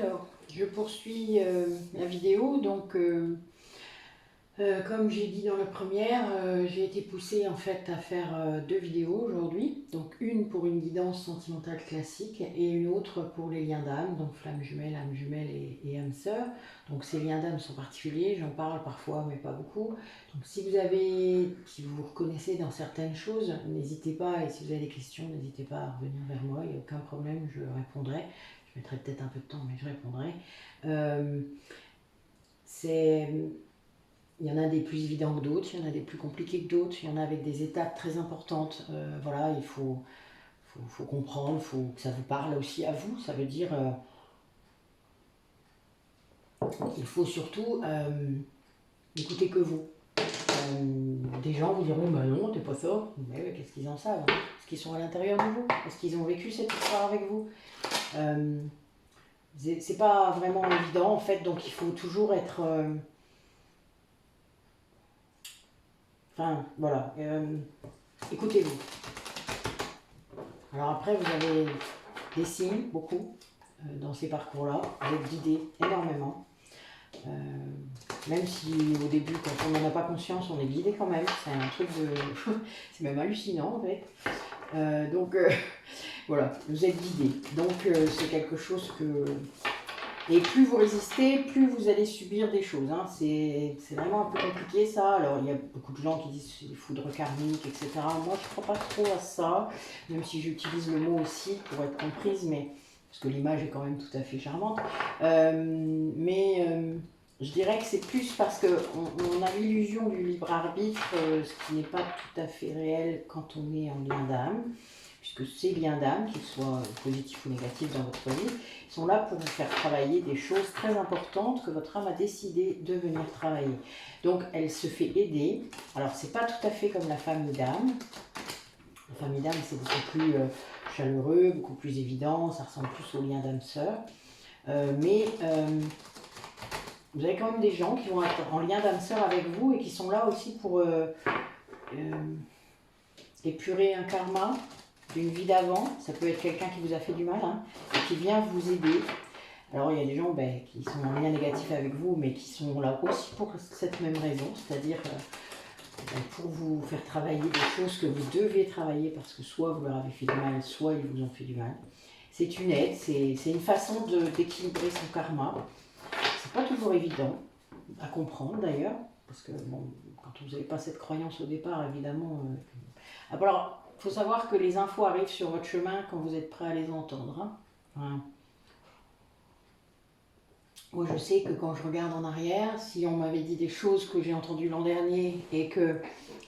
Alors, je poursuis la vidéo. Donc, comme j'ai dit dans la première, j'ai été poussée en fait à faire deux vidéos aujourd'hui. Donc, une pour une guidance sentimentale classique et une autre pour les liens d'âme, donc flamme jumelle, âme jumelle et âme sœur. Donc, ces liens d'âme sont particuliers, j'en parle parfois, mais pas beaucoup. Donc, si vous vous reconnaissez dans certaines choses, n'hésitez pas. Et si vous avez des questions, n'hésitez pas à revenir vers moi, il n'y a aucun problème, je répondrai. Je mettrai peut-être un peu de temps, mais je répondrai. Euh, il y en a des plus évidents que d'autres, il y en a des plus compliqués que d'autres, il y en a avec des étapes très importantes. Voilà, il faut comprendre, il faut que ça vous parle aussi à vous. Ça veut dire, il faut surtout écouter que vous. Des gens vous diront, bah non, t'es pas ça. Mais qu'est-ce qu'ils en savent? Est-ce qu'ils sont à l'intérieur de vous? Est-ce qu'ils ont vécu cette histoire avec vous? C'est pas vraiment évident en fait, donc il faut toujours être... Enfin, voilà. Écoutez-vous. Alors après, vous avez des signes, beaucoup, dans ces parcours-là. Vous êtes guidés énormément. Même si au début, quand on n'en a pas conscience, on est guidé quand même. C'est un truc de... c'est même hallucinant en fait. Voilà, vous êtes guidés. Donc c'est quelque chose que... Et plus vous résistez, plus vous allez subir des choses. Hein. C'est vraiment un peu compliqué ça. Alors il y a beaucoup de gens qui disent c'est des foudres karmiques, etc. Moi je ne crois pas trop à ça, même si j'utilise le mot aussi pour être comprise, mais parce que l'image est quand même tout à fait charmante. Je dirais que c'est plus parce qu'on a l'illusion du libre arbitre, ce qui n'est pas tout à fait réel quand on est en lien d'âme. Puisque ces liens d'âme, qu'ils soient positifs ou négatifs dans votre vie, sont là pour vous faire travailler des choses très importantes que votre âme a décidé de venir travailler. Donc elle se fait aider. Alors c'est pas tout à fait comme la famille d'âme. La famille d'âme c'est beaucoup plus chaleureux, beaucoup plus évident, ça ressemble plus au lien d'âme sœur. Vous avez quand même des gens qui vont être en lien d'âme sœur avec vous et qui sont là aussi pour épurer un karma d'une vie d'avant. Ça peut être quelqu'un qui vous a fait du mal, hein, et qui vient vous aider. Alors il y a des gens qui sont en lien négatif avec vous, mais qui sont là aussi pour cette même raison, c'est-à-dire pour vous faire travailler des choses que vous devez travailler parce que soit vous leur avez fait du mal, soit ils vous ont fait du mal. C'est une aide, c'est une façon d'équilibrer son karma. C'est pas toujours évident à comprendre d'ailleurs, parce que bon, quand vous n'avez pas cette croyance au départ, évidemment... Alors, il faut savoir que les infos arrivent sur votre chemin quand vous êtes prêt à les entendre. Hein. Voilà. Moi, je sais que quand je regarde en arrière, si on m'avait dit des choses que j'ai entendues l'an dernier et qu'il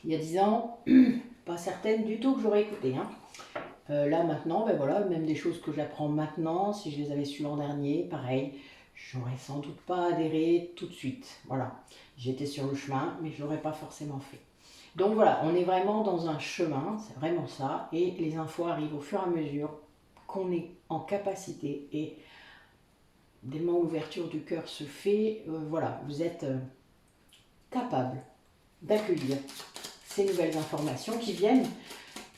y a 10 ans, pas certaine du tout que j'aurais écouté. Hein. Là, maintenant, voilà, même des choses que j'apprends maintenant, si je les avais su l'an dernier, pareil, j'aurais sans doute pas adhéré tout de suite. Voilà, j'étais sur le chemin, mais je l'aurais pas forcément fait. Donc voilà, on est vraiment dans un chemin, c'est vraiment ça, et les infos arrivent au fur et à mesure qu'on est en capacité, et dès le moment où l'ouverture du cœur se fait, voilà, vous êtes capable d'accueillir ces nouvelles informations qui viennent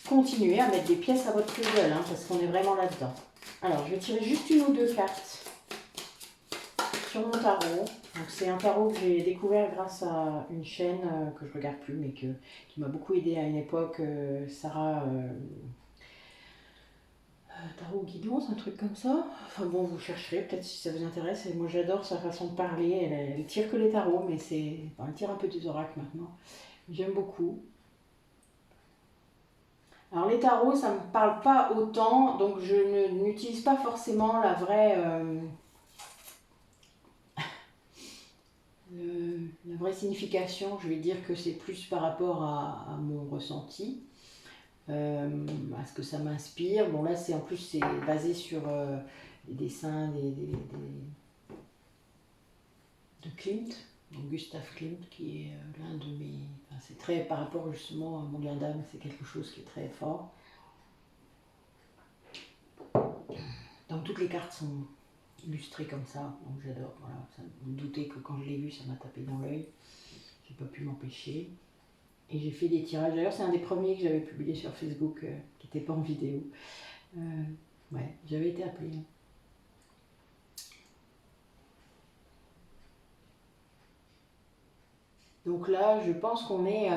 continuer à mettre des pièces à votre puzzle, hein, parce qu'on est vraiment là-dedans. Alors, je vais tirer juste une ou deux cartes sur mon tarot. C'est un tarot que j'ai découvert grâce à une chaîne que je regarde plus, mais qui m'a beaucoup aidé à une époque, Sarah Tarot Guidance, un truc comme ça. Enfin bon, vous chercherez peut-être si ça vous intéresse. Et moi j'adore sa façon de parler. Elle tire que les tarots, mais elle tire un peu des oracles maintenant. J'aime beaucoup. Alors les tarots, ça ne me parle pas autant, donc je n'utilise pas forcément la vraie signification. Je vais dire que c'est plus par rapport à mon ressenti, à ce que ça m'inspire. Bon là, en plus c'est basé sur les dessins de Klimt, donc Gustav Klimt, qui est l'un de mes... Enfin, c'est très par rapport justement à mon lien d'âme, c'est quelque chose qui est très fort. Donc toutes les cartes sont illustrées comme ça, donc j'adore. Voilà, vous me doutez que quand je l'ai vu, ça m'a tapé dans l'œil. J'ai pas pu m'empêcher. Et j'ai fait des tirages. D'ailleurs, c'est un des premiers que j'avais publié sur Facebook, qui n'était pas en vidéo. Ouais, j'avais été appelée. Donc là, je pense qu'on est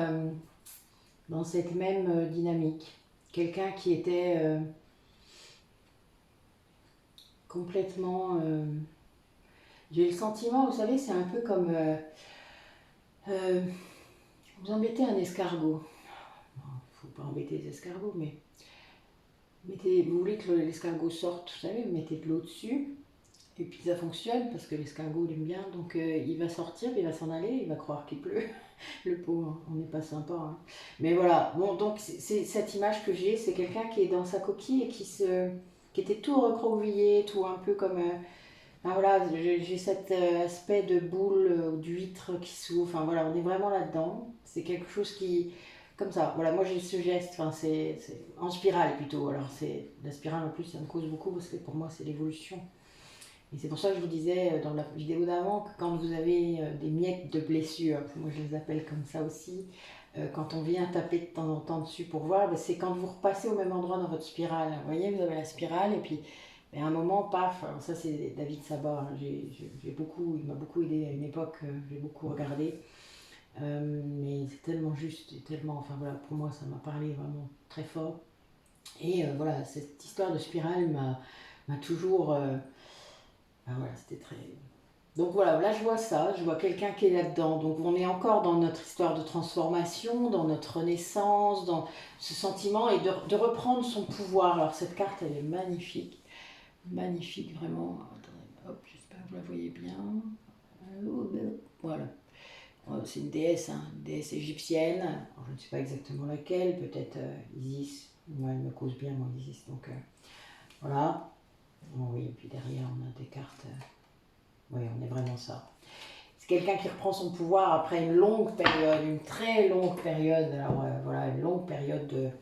dans cette même dynamique. Quelqu'un qui était complètement... j'ai le sentiment, vous savez, c'est un peu comme... euh, vous embêtez un escargot. Faut pas embêter les escargots, mais... vous voulez que l'escargot sorte, vous savez, vous mettez de l'eau dessus. Et puis ça fonctionne parce que l'escargot il aime bien, donc il va sortir, il va s'en aller, il va croire qu'il pleut. Le pauvre, on n'est pas sympa. Hein. Mais voilà, bon, donc c'est cette image que j'ai, c'est quelqu'un qui est dans sa coquille et qui était tout recroquevillé, tout un peu comme... enfin voilà, j'ai cet aspect de boule, d'huître qui s'ouvre, enfin voilà, on est vraiment là-dedans. C'est quelque chose qui... Comme ça, voilà, moi j'ai ce geste, enfin c'est en spirale plutôt. Alors la spirale en plus ça me cause beaucoup parce que pour moi c'est l'évolution. Et c'est pour ça que je vous disais dans la vidéo d'avant que quand vous avez des miettes de blessures, moi je les appelle comme ça aussi, quand on vient taper de temps en temps dessus pour voir, ben, c'est quand vous repassez au même endroit dans votre spirale. Vous voyez, vous avez la spirale et puis ben, à un moment, paf, alors ça c'est David Sabat, hein, il m'a beaucoup aidé à une époque, j'ai beaucoup regardé. Mais c'est tellement juste et tellement, enfin voilà, pour moi ça m'a parlé vraiment très fort. Et voilà, cette histoire de spirale m'a toujours... ah voilà, c'était très... Donc voilà, là je vois ça, je vois quelqu'un qui est là-dedans. Donc on est encore dans notre histoire de transformation, dans notre renaissance, dans ce sentiment et de reprendre son pouvoir. Alors cette carte, elle est magnifique, magnifique vraiment. Attendez, hop, j'espère que vous la voyez bien. Voilà. C'est une déesse, hein, une déesse égyptienne. Alors, je ne sais pas exactement laquelle, peut-être Isis. Moi, elle me cause bien, moi, Isis. Donc voilà. Oh, oui, et puis derrière, on a des cartes. Oui, on est vraiment ça. C'est quelqu'un qui reprend son pouvoir après une longue période, une très longue période. Alors voilà, une longue période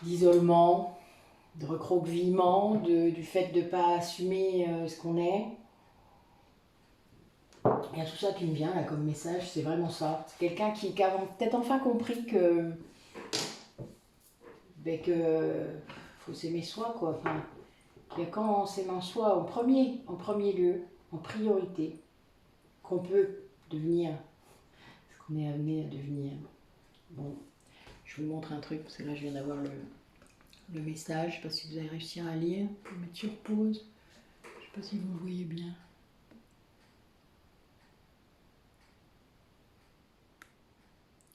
d'isolement, de recroquevillement, du fait de ne pas assumer ce qu'on est. Il y a tout ça qui me vient là comme message, c'est vraiment ça. C'est quelqu'un qui a peut-être enfin compris que faut s'aimer soi, quoi. Enfin, qu'il y a quand on s'aime en soi, en premier lieu, en priorité, qu'on peut devenir ce qu'on est amené à devenir. Bon, je vous montre un truc, parce que là je viens d'avoir le message, je ne sais pas si vous allez réussir à lire, je vais mettre sur pause, je ne sais pas si vous le voyez bien.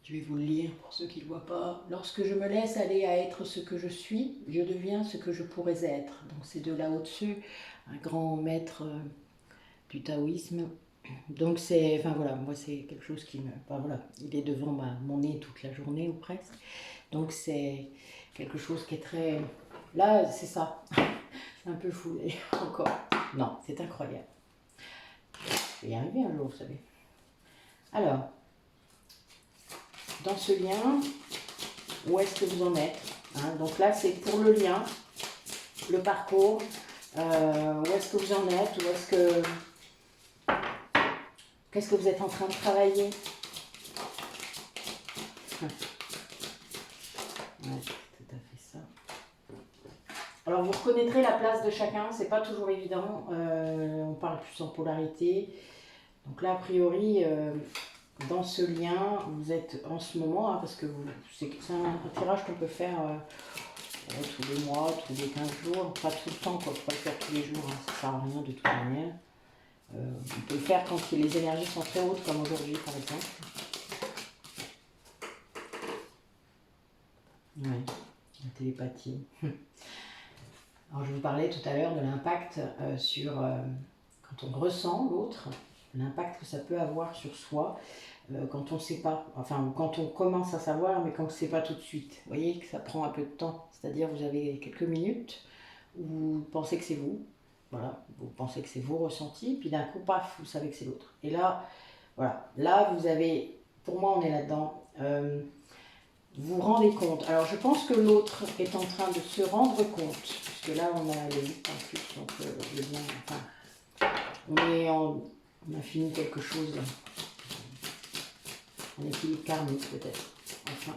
Je vais vous le lire pour ceux qui ne le voient pas. Lorsque je me laisse aller à être ce que je suis, je deviens ce que je pourrais être. Donc c'est de Lao Tzu, un grand maître du taoïsme. Donc c'est, enfin voilà, moi c'est quelque chose qui me, enfin voilà, il est devant mon nez toute la journée ou presque. Donc c'est quelque chose qui est très, là c'est ça, c'est un peu fou encore. Non, c'est incroyable. Je vais y arriver un jour, vous savez. Alors, dans ce lien, où est-ce que vous en êtes, hein? Donc là c'est pour le lien, le parcours, où est-ce que vous en êtes, où est-ce que... Qu'est-ce que vous êtes en train de travailler? Ouais, c'est tout à fait ça. Alors vous reconnaîtrez la place de chacun, c'est pas toujours évident, on parle plus en polarité. Donc là a priori, dans ce lien, vous êtes en ce moment, hein, parce que c'est un tirage qu'on peut faire tous les mois, tous les 15 jours, pas tout le temps, quoi, faut pas le faire tous les jours, hein, ça sert à rien de toute manière. On peut le faire quand les énergies sont très hautes, comme aujourd'hui par exemple. Oui, la télépathie. Alors je vous parlais tout à l'heure de l'impact sur, quand on ressent l'autre, l'impact que ça peut avoir sur soi quand on ne sait pas, enfin quand on commence à savoir mais qu'on ne sait pas tout de suite. Vous voyez que ça prend un peu de temps, c'est-à-dire vous avez quelques minutes où vous pensez que c'est vous, voilà, vous pensez que c'est vos ressentis, puis d'un coup, paf, vous savez que c'est l'autre. Et là, voilà, là vous avez, pour moi on est là-dedans, vous vous rendez compte. Alors je pense que l'autre est en train de se rendre compte, puisque là on a les 8 en plus, donc le bien, enfin, on a fini quelque chose, un équilibre karmique peut-être, enfin.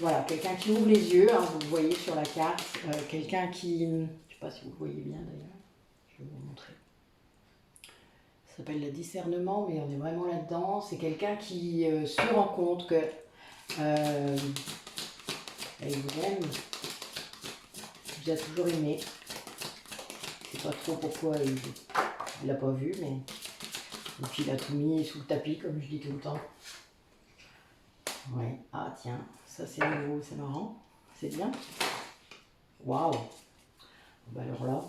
Voilà, quelqu'un qui ouvre les yeux, hein, vous le voyez sur la carte, quelqu'un qui, je ne sais pas si vous le voyez bien d'ailleurs, je vais vous montrer. Ça s'appelle le discernement, mais on est vraiment là-dedans. C'est quelqu'un qui se rend compte que il vous aime, il vous a toujours aimé. Je ne sais pas trop pourquoi il ne l'a pas vu, mais et puis il a tout mis sous le tapis, comme je dis tout le temps. Ouais. Ah tiens, ça c'est nouveau, c'est marrant. C'est bien. Waouh. Bah alors là.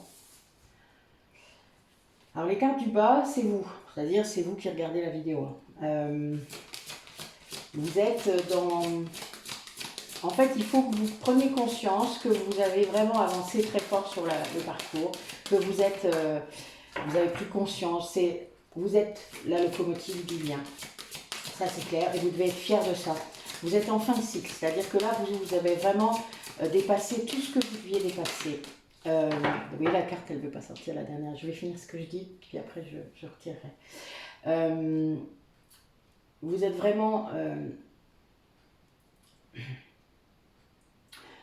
Alors les cartes du bas, c'est vous. C'est-à-dire c'est vous qui regardez la vidéo. Vous êtes dans... En fait, il faut que vous preniez conscience que vous avez vraiment avancé très fort sur le parcours, que vous êtes... vous avez pris conscience, vous êtes la locomotive du bien. Ça c'est clair, et vous devez être fier de ça. Vous êtes en fin de cycle, c'est-à-dire que là, vous avez vraiment dépassé tout ce que vous deviez dépasser. Vous voyez, la carte, elle ne veut pas sortir, la dernière. Je vais finir ce que je dis, puis après, je retirerai. Vous êtes vraiment...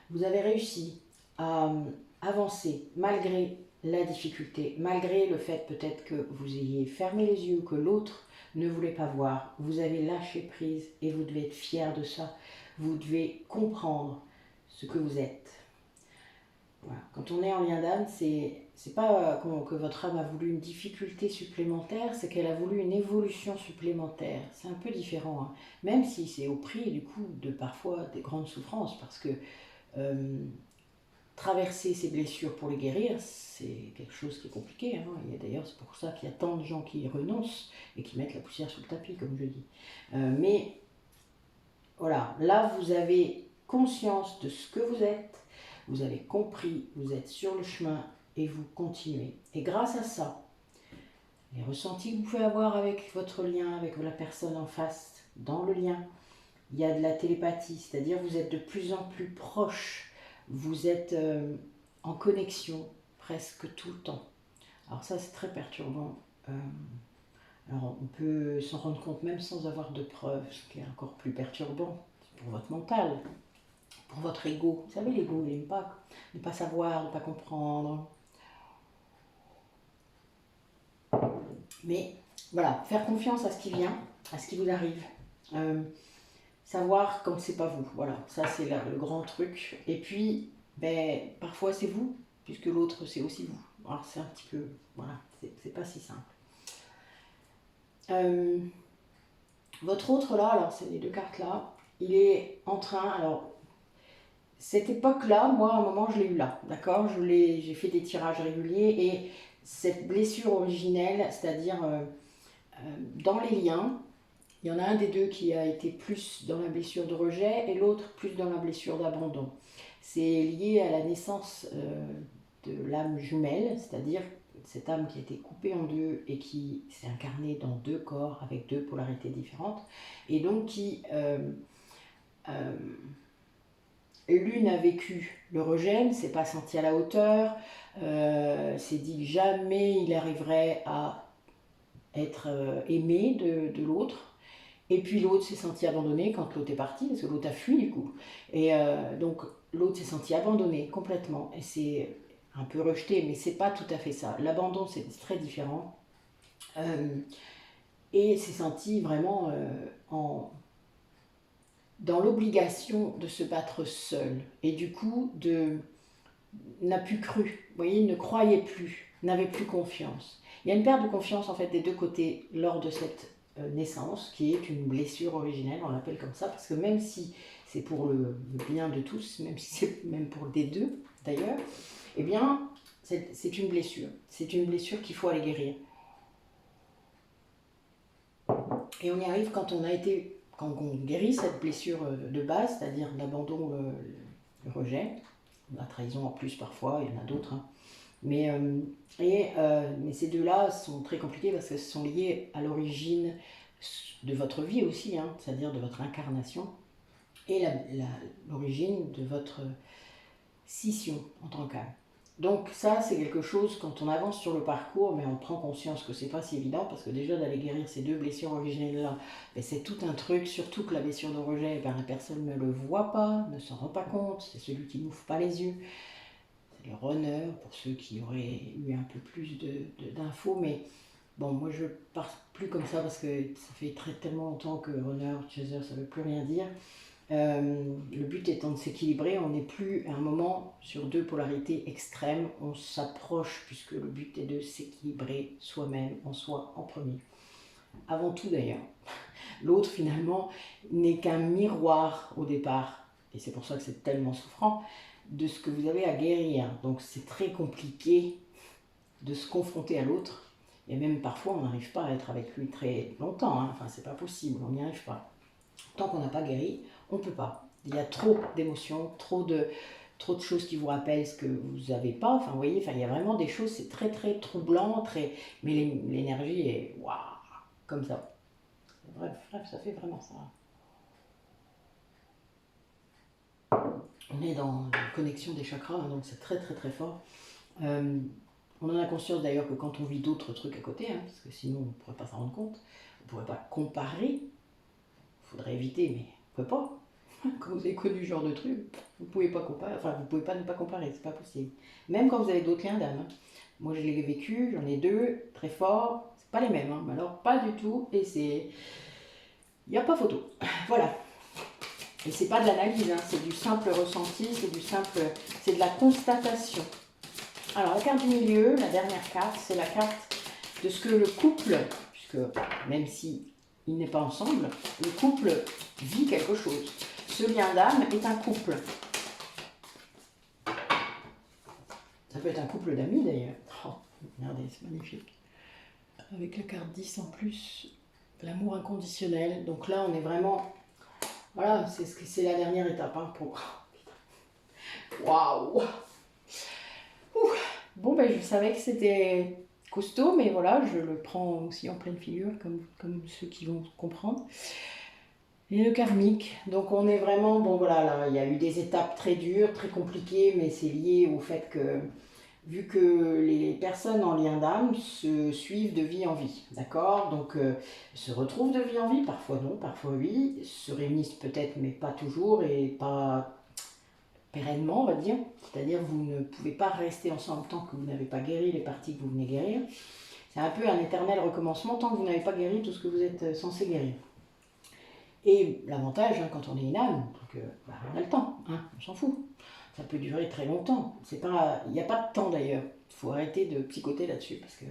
vous avez réussi à avancer malgré la difficulté, malgré le fait peut-être que vous ayez fermé les yeux, que l'autre ne voulait pas voir. Vous avez lâché prise et vous devez être fier de ça. Vous devez comprendre ce que vous êtes. Voilà. Quand on est en lien d'âme, c'est pas que votre âme a voulu une difficulté supplémentaire, c'est qu'elle a voulu une évolution supplémentaire. C'est un peu différent, hein. Même si c'est au prix du coup de parfois des grandes souffrances, parce que traverser ces blessures pour les guérir, c'est quelque chose qui est compliqué, hein. Et d'ailleurs, c'est pour ça qu'il y a tant de gens qui renoncent et qui mettent la poussière sous le tapis, comme je dis. Mais voilà, là, vous avez conscience de ce que vous êtes, vous avez compris, vous êtes sur le chemin et vous continuez. Et grâce à ça, les ressentis que vous pouvez avoir avec votre lien, avec la personne en face, dans le lien, il y a de la télépathie, c'est-à-dire vous êtes de plus en plus proche, vous êtes en connexion presque tout le temps. Alors ça, c'est très perturbant. Alors on peut s'en rendre compte même sans avoir de preuves, ce qui est encore plus perturbant pour votre mental, pour votre ego. Vous savez, l'ego, il n'aime pas ne pas savoir, ne pas comprendre. Mais voilà, faire confiance à ce qui vient, à ce qui vous arrive. Savoir quand c'est pas vous. Voilà, ça c'est le grand truc. Et puis, ben, parfois c'est vous, puisque l'autre c'est aussi vous. Alors c'est un petit peu, voilà, c'est pas si simple. Votre autre là, alors c'est les deux cartes là, il est en train, alors cette époque-là, moi à un moment je l'ai eu là, d'accord, j'ai fait des tirages réguliers et cette blessure originelle, c'est-à-dire dans les liens, il y en a un des deux qui a été plus dans la blessure de rejet et l'autre plus dans la blessure d'abandon. C'est lié à la naissance de l'âme jumelle, c'est-à-dire cette âme qui a été coupée en deux et qui s'est incarnée dans deux corps avec deux polarités différentes, et donc qui, l'une a vécu le rejet, ne s'est pas sentie à la hauteur, s'est dit jamais il arriverait à être aimé de l'autre. Et puis l'autre s'est senti abandonné quand l'autre est parti, parce que l'autre a fui du coup. Et donc l'autre s'est senti abandonné complètement. Et c'est un peu rejeté, mais c'est pas tout à fait ça. L'abandon, c'est très différent. Et s'est senti vraiment dans l'obligation de se battre seul. Et du coup, n'a plus cru. Vous voyez, il ne croyait plus, n'avait plus confiance. Il y a une perte de confiance en fait des deux côtés lors de cette naissance, qui est une blessure originelle, on l'appelle comme ça, parce que même si c'est pour le bien de tous, même si c'est même pour des deux d'ailleurs, eh bien c'est une blessure. C'est une blessure qu'il faut aller guérir. Et on y arrive quand on guérit cette blessure de base, c'est-à-dire l'abandon, le rejet, la trahison en plus parfois, il y en a d'autres, hein. Mais ces deux-là sont très compliqués parce qu'elles sont liées à l'origine de votre vie aussi, hein, c'est-à-dire de votre incarnation, et l'origine de votre scission en tant qu'âme. Donc ça, c'est quelque chose, quand on avance sur le parcours, mais on prend conscience que c'est pas si évident, parce que déjà d'aller guérir ces deux blessures originelles-là, c'est tout un truc, surtout que la blessure de rejet, la personne ne le voit pas, ne s'en rend pas compte, c'est celui qui n'ouvre pas les yeux. Le runner, pour ceux qui auraient eu un peu plus d'infos, mais Bon, moi je pars plus comme ça parce que ça fait tellement longtemps que runner, chaser, ça ne veut plus rien dire. Le but étant de s'équilibrer, on n'est plus à un moment sur deux polarités extrêmes, on s'approche puisque le but est de s'équilibrer soi-même, en soi, en premier. Avant tout d'ailleurs. L'autre finalement n'est qu'un miroir au départ, et c'est pour ça que c'est tellement souffrant, de ce que vous avez à guérir. Donc c'est très compliqué de se confronter à l'autre, et même parfois on n'arrive pas à être avec lui très longtemps, hein. Enfin c'est pas possible, on n'y arrive pas. Tant qu'on n'a pas guéri, on ne peut pas. Il y a trop d'émotions, trop de choses qui vous rappellent ce que vous n'avez pas. Enfin, vous voyez, enfin, il y a vraiment des choses, c'est très très troublant, mais l'énergie est waouh, comme ça. Bref, ça fait vraiment ça. On est dans la connexion des chakras, hein, donc c'est très très très fort. On en a conscience d'ailleurs que quand on vit d'autres trucs à côté, hein, parce que sinon on ne pourrait pas s'en rendre compte, on ne pourrait pas comparer, il faudrait éviter, mais on ne peut pas. Quand vous avez connu ce genre de truc, vous ne pouvez pas comparer, enfin vous ne pouvez pas ne pas comparer, c'est pas possible. Même quand vous avez d'autres liens d'âme. Hein. Moi je l'ai vécu, j'en ai deux, très forts, c'est pas les mêmes, hein, mais alors pas du tout, et c'est... Il n'y a pas photo. Voilà. Et c'est pas de l'analyse, hein, c'est du simple ressenti, c'est de la constatation. Alors la carte du milieu, la dernière carte, c'est la carte de ce que le couple, puisque même si il n'est pas ensemble, le couple vit quelque chose. Ce lien d'âme est un couple. Ça peut être un couple d'amis d'ailleurs. Oh, regardez, c'est magnifique. Avec la carte 10 en plus, l'amour inconditionnel. Donc là, on est vraiment... Voilà, c'est la dernière étape. Hein, pour... Waouh. Bon, ben je savais que c'était costaud, mais voilà, je le prends aussi en pleine figure, comme ceux qui vont comprendre. Et le karmique, donc on est vraiment, bon voilà, là, il y a eu des étapes très dures, très compliquées, mais c'est lié au fait que, vu que les personnes en lien d'âme se suivent de vie en vie, d'accord? Donc se retrouvent de vie en vie, parfois non, parfois oui, se réunissent peut-être, mais pas toujours, et pas pérennement, on va dire. C'est-à-dire vous ne pouvez pas rester ensemble tant que vous n'avez pas guéri les parties que vous venez guérir. C'est un peu un éternel recommencement tant que vous n'avez pas guéri tout ce que vous êtes censé guérir. Et l'avantage, hein, quand on est une âme, on a le temps, hein, on s'en fout. Ça peut durer très longtemps. Il n'y a pas de temps d'ailleurs. Il faut arrêter de psychoter là-dessus parce que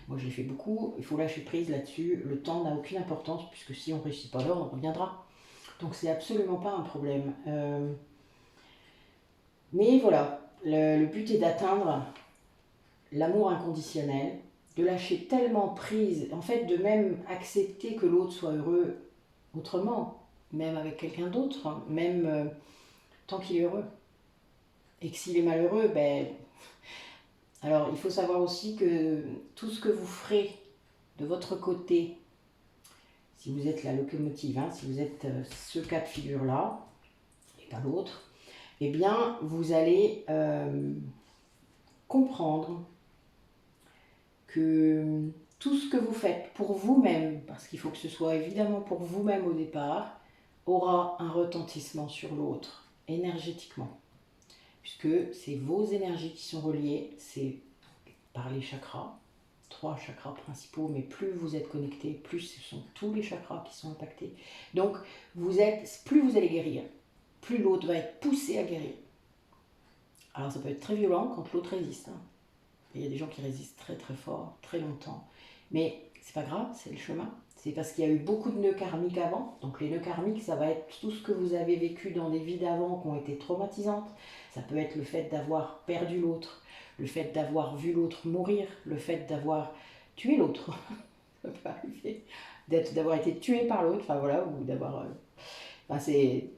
moi je l'ai fait beaucoup. Il faut lâcher prise là-dessus. Le temps n'a aucune importance puisque si on ne réussit pas là, on reviendra. Donc c'est absolument pas un problème. Mais voilà, le but est d'atteindre l'amour inconditionnel, de lâcher tellement prise, en fait de même accepter que l'autre soit heureux autrement, même avec quelqu'un d'autre, hein, même tant qu'il est heureux. Et que s'il est malheureux, ben... Alors il faut savoir aussi que tout ce que vous ferez de votre côté, si vous êtes la locomotive, hein, si vous êtes ce cas de figure-là, et pas l'autre, eh bien vous allez comprendre que tout ce que vous faites pour vous-même, parce qu'il faut que ce soit évidemment pour vous-même au départ, aura un retentissement sur l'autre, énergétiquement. Puisque c'est vos énergies qui sont reliées, c'est par les chakras, 3 chakras principaux, mais plus vous êtes connecté, plus ce sont tous les chakras qui sont impactés. Donc plus vous allez guérir, plus l'autre va être poussé à guérir. Alors ça peut être très violent quand l'autre résiste. Hein. Il y a des gens qui résistent très très fort, très longtemps. Mais c'est pas grave, c'est le chemin. C'est parce qu'il y a eu beaucoup de nœuds karmiques avant. Donc les nœuds karmiques, ça va être tout ce que vous avez vécu dans des vies d'avant qui ont été traumatisantes. Ça peut être le fait d'avoir perdu l'autre, le fait d'avoir vu l'autre mourir, le fait d'avoir tué l'autre. Ça peut arriver. D'avoir été tué par l'autre, enfin voilà, ou d'avoir... c'est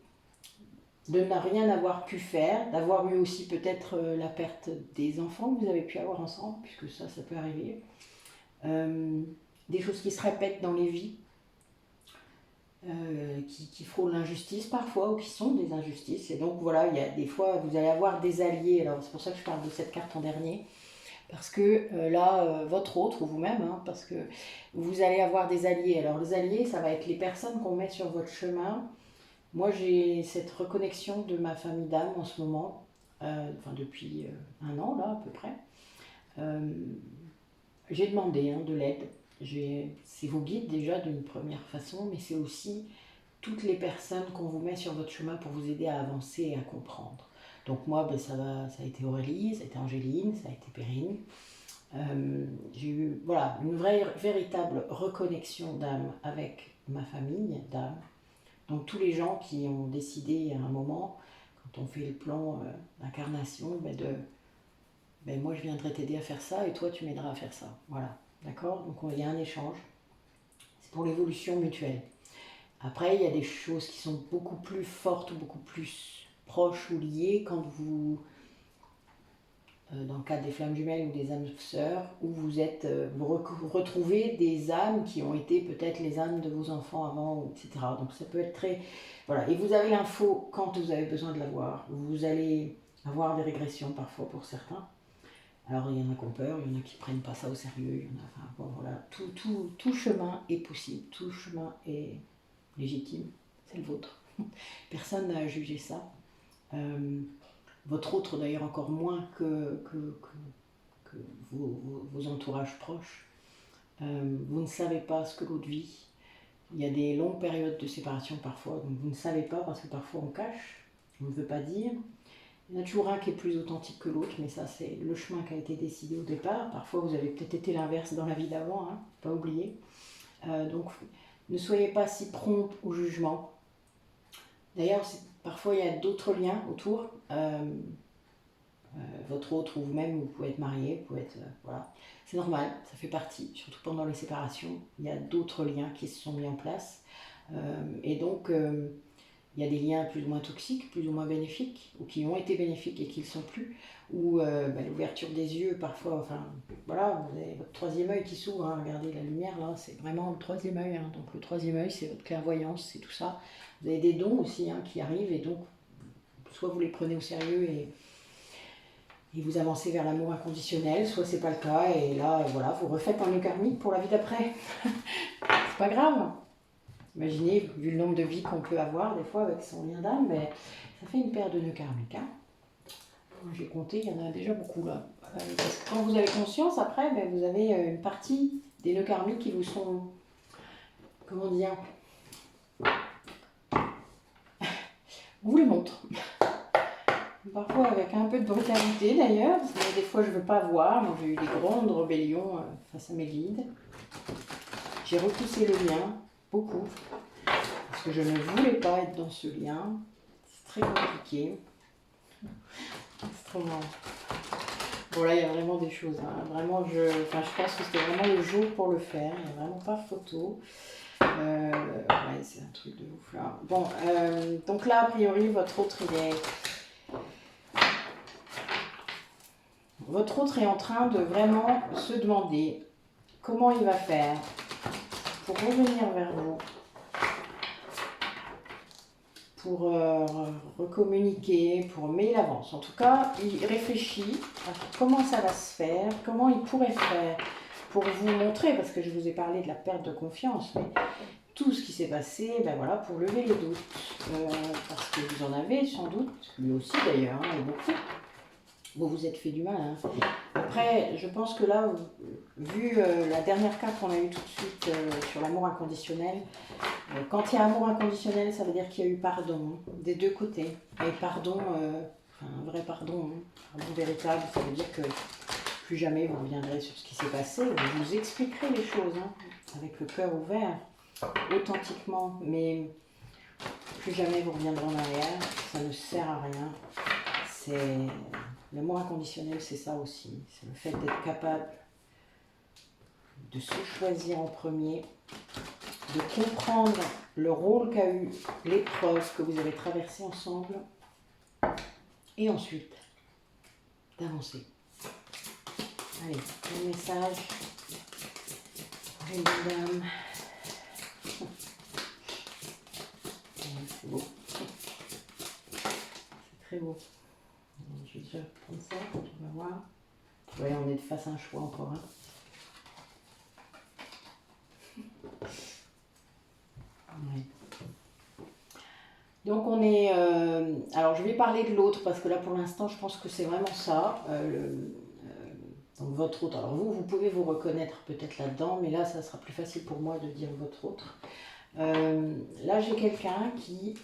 de ne rien avoir pu faire, d'avoir eu aussi peut-être la perte des enfants que vous avez pu avoir ensemble, puisque ça peut arriver. Des choses qui se répètent dans les vies, qui frôlent l'injustice parfois, ou qui sont des injustices. Et donc voilà, il y a des fois, vous allez avoir des alliés. Alors c'est pour ça que je parle de cette carte en dernier. Parce que là, votre autre, ou vous-même, hein, parce que vous allez avoir des alliés. Alors les alliés, ça va être les personnes qu'on met sur votre chemin. Moi, j'ai cette reconnexion de ma famille d'âme en ce moment, depuis 1 an, là, à peu près. J'ai demandé de l'aide. c'est vos guides déjà d'une première façon, mais c'est aussi toutes les personnes qu'on vous met sur votre chemin pour vous aider à avancer et à comprendre. Donc moi, ben, ça a été Aurélie, ça a été Angéline, ça a été Perrine. J'ai eu voilà, une véritable reconnexion d'âme avec ma famille d'âme. Donc tous les gens qui ont décidé à un moment, quand on fait le plan d'incarnation, ben moi je viendrai t'aider à faire ça et toi tu m'aideras à faire ça. Voilà, d'accord. Donc il y a un échange. C'est pour l'évolution mutuelle. Après, il y a des choses qui sont beaucoup plus fortes, beaucoup plus proches ou liées quand vous, dans le cadre des flammes jumelles ou des âmes sœurs, où vous retrouvez des âmes qui ont été peut-être les âmes de vos enfants avant, etc. Donc ça peut être très... Voilà, et vous avez l'info quand vous avez besoin de l'avoir. Vous allez avoir des régressions parfois pour certains. Alors il y en a qui ont peur, il y en a qui ne prennent pas ça au sérieux, il y en a... Enfin, bon, voilà, tout chemin est possible, tout chemin est légitime, c'est le vôtre. Personne n'a jugé ça. Votre autre d'ailleurs encore moins que vos entourages proches. Vous ne savez pas ce que l'autre vit. Il y a des longues périodes de séparation parfois, donc vous ne savez pas parce que parfois on cache, on ne veut pas dire. Il y en a toujours un qui est plus authentique que l'autre, mais ça c'est le chemin qui a été décidé au départ. Parfois vous avez peut-être été l'inverse dans la vie d'avant, hein, pas oublier. Donc ne soyez pas si prompt au jugement. D'ailleurs, parfois il y a d'autres liens autour. Votre autre ou vous-même, vous pouvez être marié, vous pouvez être... voilà. C'est normal, ça fait partie, surtout pendant les séparations. Il y a d'autres liens qui se sont mis en place. Et donc, il y a des liens plus ou moins toxiques, plus ou moins bénéfiques, ou qui ont été bénéfiques et qui ne le sont plus. Ou l'ouverture des yeux, parfois, enfin, voilà, vous avez votre troisième œil qui s'ouvre, hein, regardez la lumière, là, c'est vraiment le troisième œil. Hein. Donc le troisième œil, c'est votre clairvoyance, c'est tout ça. Vous avez des dons aussi hein, qui arrivent, et donc, soit vous les prenez au sérieux et vous avancez vers l'amour inconditionnel, soit c'est pas le cas, et là, voilà, vous refaites un nœud karmique pour la vie d'après. C'est pas grave. Imaginez, vu le nombre de vies qu'on peut avoir, des fois, avec son lien d'âme, mais ça fait une paire de nœuds karmiques. Hein. J'ai compté, il y en a déjà beaucoup, là. Parce que quand vous avez conscience, après, ben, vous avez une partie des nœuds karmiques qui vous sont... Comment dire? On vous les montre. Parfois avec un peu de brutalité d'ailleurs, parce que des fois je ne veux pas voir, donc j'ai eu des grandes rébellions face à mes guides. J'ai repoussé le lien, beaucoup, parce que je ne voulais pas être dans ce lien. C'est très compliqué. Extrêmement. Bon là il y a vraiment des choses, hein. Vraiment je pense que c'était vraiment le jour pour le faire, il n'y a vraiment pas photo. Ouais, c'est un truc de ouf là. Bon, donc là a priori votre autre il est... Votre autre est en train de vraiment se demander comment il va faire pour revenir vers vous, pour recommuniquer, mais il avance. En tout cas, il réfléchit à comment ça va se faire, comment il pourrait faire pour vous montrer, parce que je vous ai parlé de la perte de confiance, mais tout ce qui s'est passé, ben voilà, pour lever les doutes, parce que vous en avez sans doute, lui aussi d'ailleurs, hein, et beaucoup. Vous vous êtes fait du mal. Hein. Après, je pense que là, vu la dernière carte qu'on a eue tout de suite sur l'amour inconditionnel, quand il y a amour inconditionnel, ça veut dire qu'il y a eu pardon des deux côtés. Et pardon, un vrai pardon, pardon véritable, ça veut dire que plus jamais vous reviendrez sur ce qui s'est passé. Vous vous expliquerez les choses hein, avec le cœur ouvert, authentiquement, mais plus jamais vous reviendrez en arrière. Ça ne sert à rien. C'est... L'amour inconditionnel, c'est ça aussi. C'est le fait d'être capable de se choisir en premier, de comprendre le rôle qu'a eu l'épreuve que vous avez traversée ensemble, et ensuite d'avancer. Allez, un message. Mesdames. C'est beau. C'est très beau. Je vais déjà prendre ça, on va voir. Ouais, on est face à un choix encore. Hein. Ouais. Donc on est... alors je vais parler de l'autre parce que là pour l'instant je pense que c'est vraiment ça. Donc votre autre, alors vous pouvez vous reconnaître peut-être là-dedans, mais là, ça sera plus facile pour moi de dire votre autre. Là, j'ai quelqu'un qui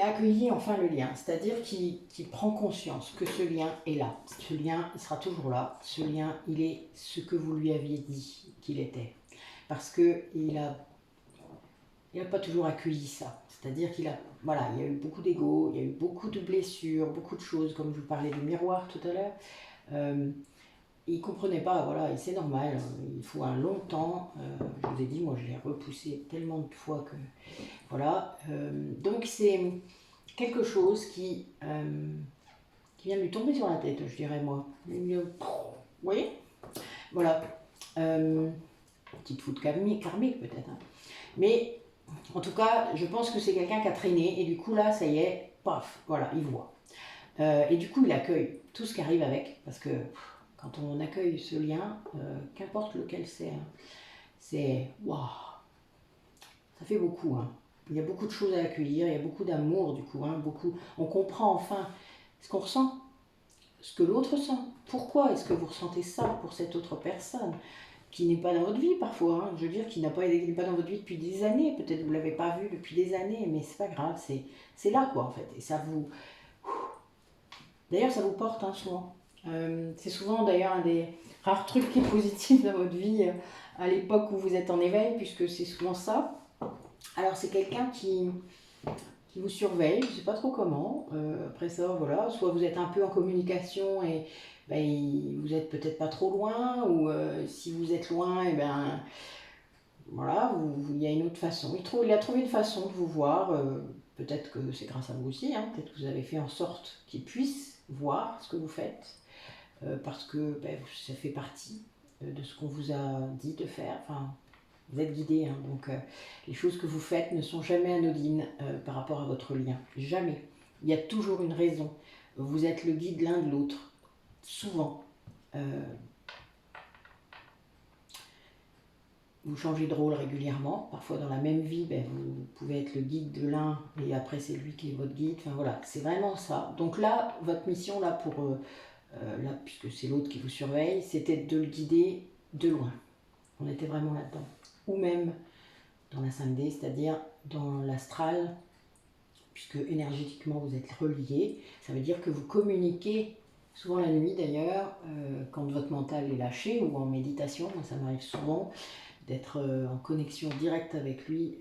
a accueilli enfin le lien, c'est-à-dire qui prend conscience que ce lien est là. Ce lien, il sera toujours là. Ce lien, il est ce que vous lui aviez dit qu'il était. Parce qu'il n'a pas toujours accueilli ça. C'est-à-dire qu'il a, voilà, il y a eu beaucoup d'ego, il y a eu beaucoup de blessures, beaucoup de choses, comme je vous parlais du miroir tout à l'heure. Il ne comprenait pas, voilà, et c'est normal, il faut un long temps. Je vous ai dit, moi je l'ai repoussé tellement de fois que voilà, donc c'est quelque chose qui vient de lui tomber sur la tête, je dirais moi. Vous voyez. Voilà. Petite faute karmique peut-être. Hein. Mais en tout cas, je pense que c'est quelqu'un qui a traîné et du coup là, ça y est, paf, voilà, il voit. Et du coup, il accueille tout ce qui arrive avec, parce que quand on accueille ce lien, qu'importe lequel c'est waouh, ça fait beaucoup. Hein. Il y a beaucoup de choses à accueillir, il y a beaucoup d'amour du coup, hein, beaucoup. On comprend enfin ce qu'on ressent, ce que l'autre ressent. Pourquoi est-ce que vous ressentez ça pour cette autre personne qui n'est pas dans votre vie parfois, hein, je veux dire, qui n'est pas dans votre vie depuis des années, peut-être que vous ne l'avez pas vu depuis des années, mais c'est pas grave, c'est là quoi en fait, et ça vous... D'ailleurs ça vous porte hein, souvent. C'est souvent d'ailleurs un des rares trucs qui est positif dans votre vie à l'époque où vous êtes en éveil, puisque c'est souvent ça. Alors c'est quelqu'un qui vous surveille, je ne sais pas trop comment. Après ça, voilà, soit vous êtes un peu en communication et ben, vous êtes peut-être pas trop loin, ou si vous êtes loin, et ben voilà, il y a une autre façon. Il a trouvé une façon de vous voir. Peut-être que c'est grâce à vous aussi, hein, peut-être que vous avez fait en sorte qu'il puisse voir ce que vous faites, parce que ben, ça fait partie de ce qu'on vous a dit de faire. Enfin, vous êtes guidé, hein, donc les choses que vous faites ne sont jamais anodines par rapport à votre lien. Jamais. Il y a toujours une raison. Vous êtes le guide l'un de l'autre. Souvent. Vous changez de rôle régulièrement. Parfois dans la même vie, ben, vous pouvez être le guide de l'un et après c'est lui qui est votre guide. Enfin voilà, c'est vraiment ça. Donc là, votre mission, là, là puisque c'est l'autre qui vous surveille, c'était de le guider de loin. On était vraiment là-dedans. Ou même dans la 5D, c'est-à-dire dans l'astral, puisque énergétiquement vous êtes reliés. Ça veut dire que vous communiquez, souvent la nuit d'ailleurs, quand votre mental est lâché ou en méditation, moi ça m'arrive souvent d'être en connexion directe avec lui.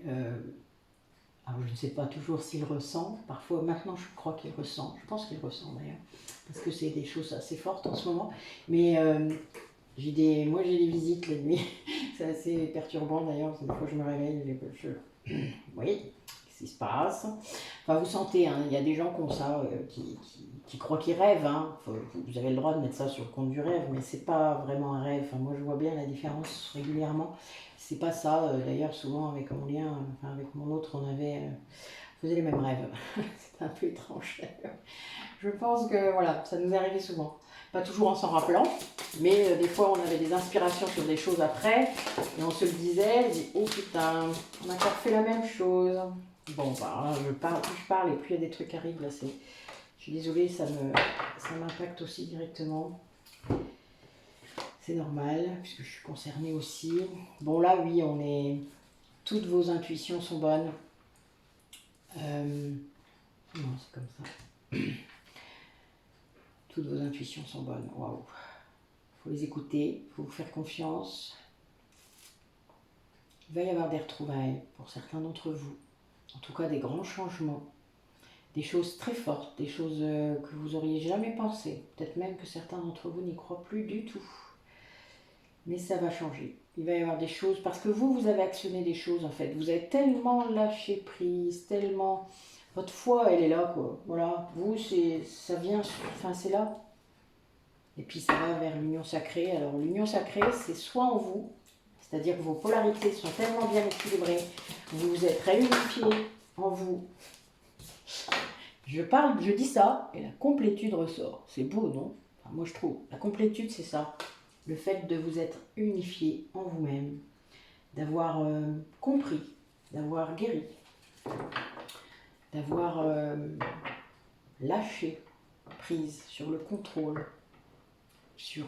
Alors je ne sais pas toujours s'il ressent, parfois maintenant je crois qu'il ressent, je pense qu'il ressent d'ailleurs, parce que c'est des choses assez fortes en ce moment, mais moi j'ai des visites la nuit, c'est assez perturbant d'ailleurs, des fois je me réveille, oui, qu'est-ce qui se passe? Enfin vous sentez, hein, il y a des gens comme ça qui croient qu'ils rêvent, hein. Enfin, vous avez le droit de mettre ça sur le compte du rêve, mais c'est pas vraiment un rêve, enfin, moi je vois bien la différence régulièrement, c'est pas ça, d'ailleurs souvent avec mon lien, enfin, avec mon autre on faisait les mêmes rêves, c'est un peu étrange d'ailleurs. Je pense que voilà, ça nous est arrivé souvent. Pas toujours en s'en rappelant, mais des fois on avait des inspirations sur des choses après, et on se le disait, on dit oh putain, on a encore fait la même chose. Bon, bah, plus je parle et plus il y a des trucs qui arrivent, là, je suis désolée, ça m'impacte aussi directement. C'est normal, puisque je suis concernée aussi. Bon là, oui, toutes vos intuitions sont bonnes. Non, c'est comme ça. Toutes vos intuitions sont bonnes. Waouh. Il faut les écouter, il faut vous faire confiance. Il va y avoir des retrouvailles pour certains d'entre vous. En tout cas, des grands changements. Des choses très fortes, des choses que vous auriez jamais pensé. Peut-être même que certains d'entre vous n'y croient plus du tout. Mais ça va changer. Il va y avoir des choses, parce que vous avez actionné des choses en fait. Vous avez tellement lâché prise, tellement... Votre foi, elle est là, quoi. Voilà, vous, ça vient, enfin c'est là. Et puis ça va vers l'union sacrée. Alors l'union sacrée, c'est soit en vous, c'est-à-dire que vos polarités sont tellement bien équilibrées, vous vous êtes réunifiés en vous. Je dis ça, et la complétude ressort. C'est beau, non? Enfin, moi je trouve. La complétude, c'est ça. Le fait de vous être unifié en vous-même, d'avoir compris, d'avoir guéri, d'avoir lâché prise sur le contrôle, sur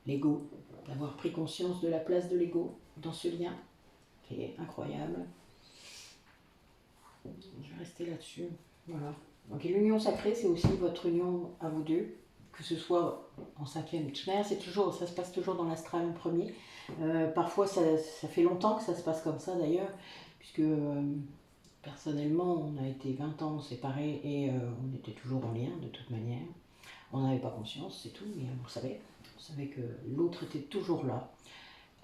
l'ego, d'avoir pris conscience de la place de l'ego dans ce lien, qui est incroyable. Je vais rester là-dessus. Voilà. Donc l'union sacrée, c'est aussi votre union à vous deux, que ce soit en cinquième. De toute manière, ça se passe toujours dans l'astral en premier. Parfois, ça fait longtemps que ça se passe comme ça d'ailleurs, puisque personnellement, on a été 20 ans séparés et on était toujours en lien de toute manière. On n'avait pas conscience, c'est tout, mais on savait. On savait que l'autre était toujours là.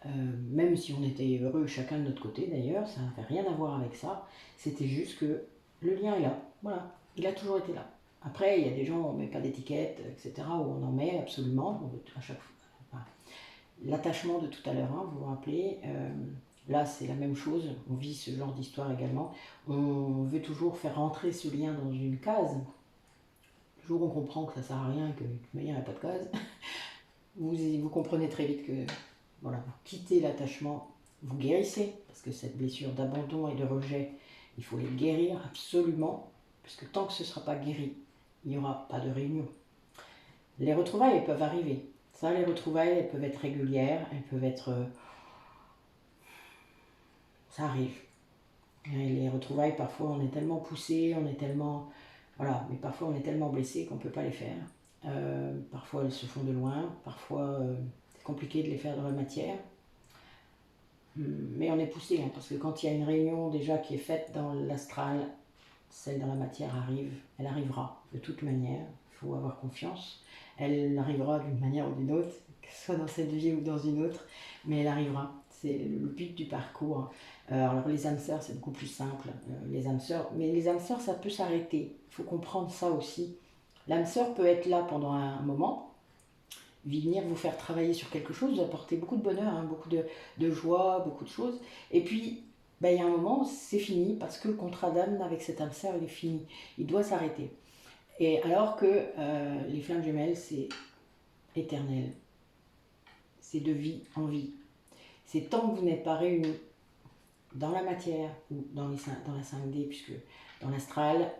Même si on était heureux chacun de notre côté d'ailleurs, ça n'avait rien à voir avec ça. C'était juste que le lien est là. Voilà, il a toujours été là. Après, il y a des gens où on ne met pas d'étiquette, etc., où on en met absolument, à chaque fois. Enfin, l'attachement de tout à l'heure, hein, vous vous rappelez, là c'est la même chose, on vit ce genre d'histoire également. On veut toujours faire rentrer ce lien dans une case. Le jour où on comprend que ça ne sert à rien, que de toute manière il n'y a pas de case, vous comprenez très vite que voilà, vous quittez l'attachement, vous guérissez, parce que cette blessure d'abandon et de rejet, il faut les guérir absolument, parce que tant que ce ne sera pas guéri, il n'y aura pas de réunion. Les retrouvailles, elles peuvent arriver. Ça, les retrouvailles, elles peuvent être régulières, elles peuvent être... ça arrive. Et les retrouvailles, parfois, on est tellement poussé, on est tellement... Voilà, mais parfois, on est tellement blessé qu'on ne peut pas les faire. Parfois, elles se font de loin, parfois, c'est compliqué de les faire dans la matière. Mais on est poussé, hein, parce que quand il y a une réunion déjà qui est faite dans l'astral, celle dans la matière arrive, elle arrivera de toute manière, il faut avoir confiance. Elle arrivera d'une manière ou d'une autre, que ce soit dans cette vie ou dans une autre, mais elle arrivera. C'est le but du parcours. Alors les âmes sœurs, c'est beaucoup plus simple, les âmes sœurs, mais les âmes sœurs, ça peut s'arrêter. Il faut comprendre ça aussi. L'âme sœur peut être là pendant un moment, venir vous faire travailler sur quelque chose, vous apporter beaucoup de bonheur, hein, beaucoup de joie, beaucoup de choses. Et puis, il y a un moment, c'est fini, parce que le contrat d'âme avec cette âme sœur, il est fini. Il doit s'arrêter. Et alors que les flammes jumelles, c'est éternel. C'est de vie en vie. C'est tant que vous n'êtes pas réunis dans la matière ou dans la 5D, puisque dans l'astral,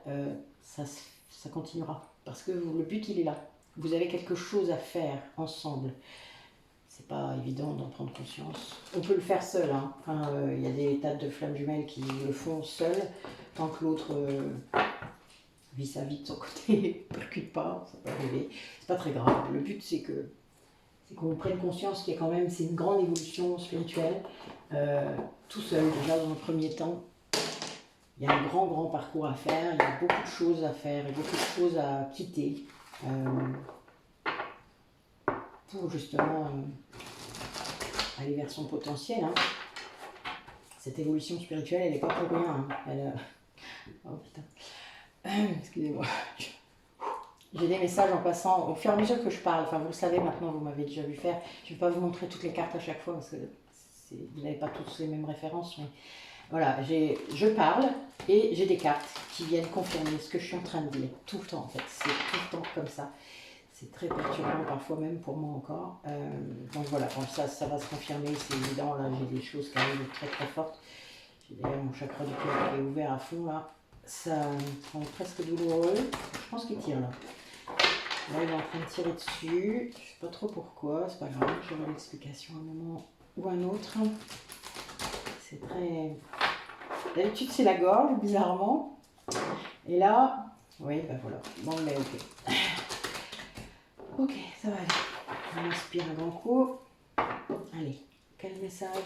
ça continuera. Parce que le but, il est là. Vous avez quelque chose à faire ensemble. C'est pas évident d'en prendre conscience. On peut le faire seul. Hein. Enfin, y a des tas de flammes jumelles qui le font seul, tant que l'autre vit sa vie de son côté, ne percute pas, ça peut arriver. C'est pas très grave. Le but, c'est qu'on prenne conscience qu'il y a quand même, c'est une grande évolution spirituelle. Tout seul, déjà dans le premier temps, il y a un grand parcours à faire, il y a beaucoup de choses à faire et beaucoup de choses à quitter. Pour justement aller vers son potentiel. Hein. Cette évolution spirituelle, elle n'est pas pour rien. Hein. Oh putain. Excusez-moi. J'ai des messages en passant, au fur et à mesure que je parle. Enfin, vous le savez maintenant, vous m'avez déjà vu faire. Je ne vais pas vous montrer toutes les cartes à chaque fois parce que vous n'avez pas tous les mêmes références. Mais voilà, je parle et j'ai des cartes qui viennent confirmer ce que je suis en train de dire. Tout le temps, en fait. C'est tout le temps comme ça. C'est très perturbant parfois même pour moi encore. Donc voilà, bon, ça va se confirmer, c'est évident. Là, j'ai des choses qui arrivent très fortes. J'ai d'ailleurs mon chakra du cœur qui est ouvert à fond là. Ça rend presque douloureux. Je pense qu'il tire là. Là, il est en train de tirer dessus. Je ne sais pas trop pourquoi, c'est pas grave. J'aurai l'explication à un moment ou à un autre. C'est très... D'habitude, c'est la gorge, bizarrement. Et là, oui, ben voilà. Bon, mais ok. Ok, ça va aller. On inspire un grand coup. Allez, quel message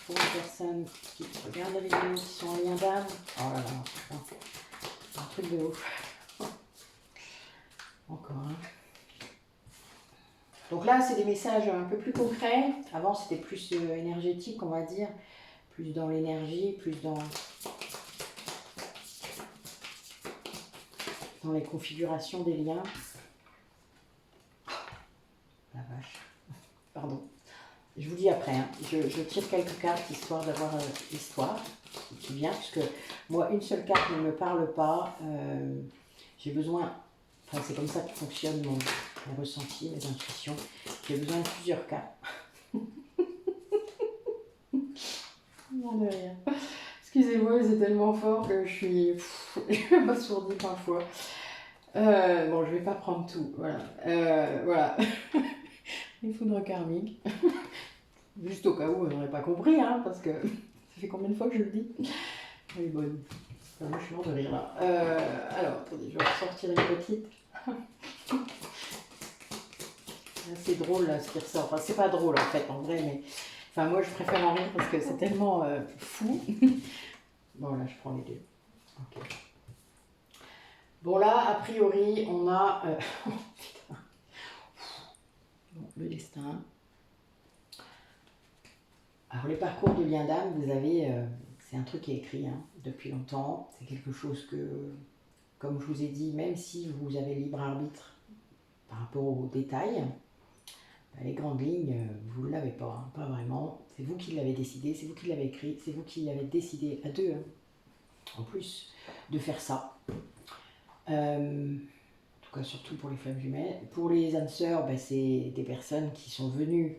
pour les personnes qui regardent la vidéo, qui sont en lien d'âme. Oh là là, c'est un truc de ouf. Encore un. Donc là, c'est des messages un peu plus concrets. Avant, c'était plus énergétique, on va dire. Plus dans l'énergie, plus dans les configurations des liens. La vache. Pardon. Je vous dis après, hein. Je tire quelques cartes histoire d'avoir l'histoire qui vient, puisque moi, une seule carte ne me parle pas. J'ai besoin, enfin c'est comme ça que fonctionne mon ressenti, mes intuitions. J'ai besoin de plusieurs cartes. Non, de rien. Excusez-moi, c'est tellement fort que je suis abasourdie parfois. Bon, je vais pas prendre tout. Voilà. Voilà. Les foudres karmiques. Juste au cas où on n'aurait pas compris, hein, parce que ça fait combien de fois que je le dis. Elle est bonne. Enfin, moi, je suis mort de rire là. Alors, attendez, je vais ressortir une petite. C'est drôle là, ce qui ressort. Enfin, c'est pas drôle en fait, en vrai, mais. Enfin, moi, je préfère en rire parce que c'est tellement fou. Bon, là, je prends les deux. Ok. Bon, là, a priori, on a. Oh, putain. Bon, le destin. Alors, les parcours de lien d'âme, vous avez. C'est un truc qui est écrit hein, depuis longtemps. C'est quelque chose que, comme je vous ai dit, même si vous avez libre arbitre par rapport aux détails, les grandes lignes, vous ne l'avez pas, hein, pas vraiment. C'est vous qui l'avez décidé, c'est vous qui l'avez écrit, c'est vous qui avez décidé à deux, hein, en plus, de faire ça. En tout cas, surtout pour les flammes jumelles. Pour les âmes sœurs, ben, c'est des personnes qui sont venues,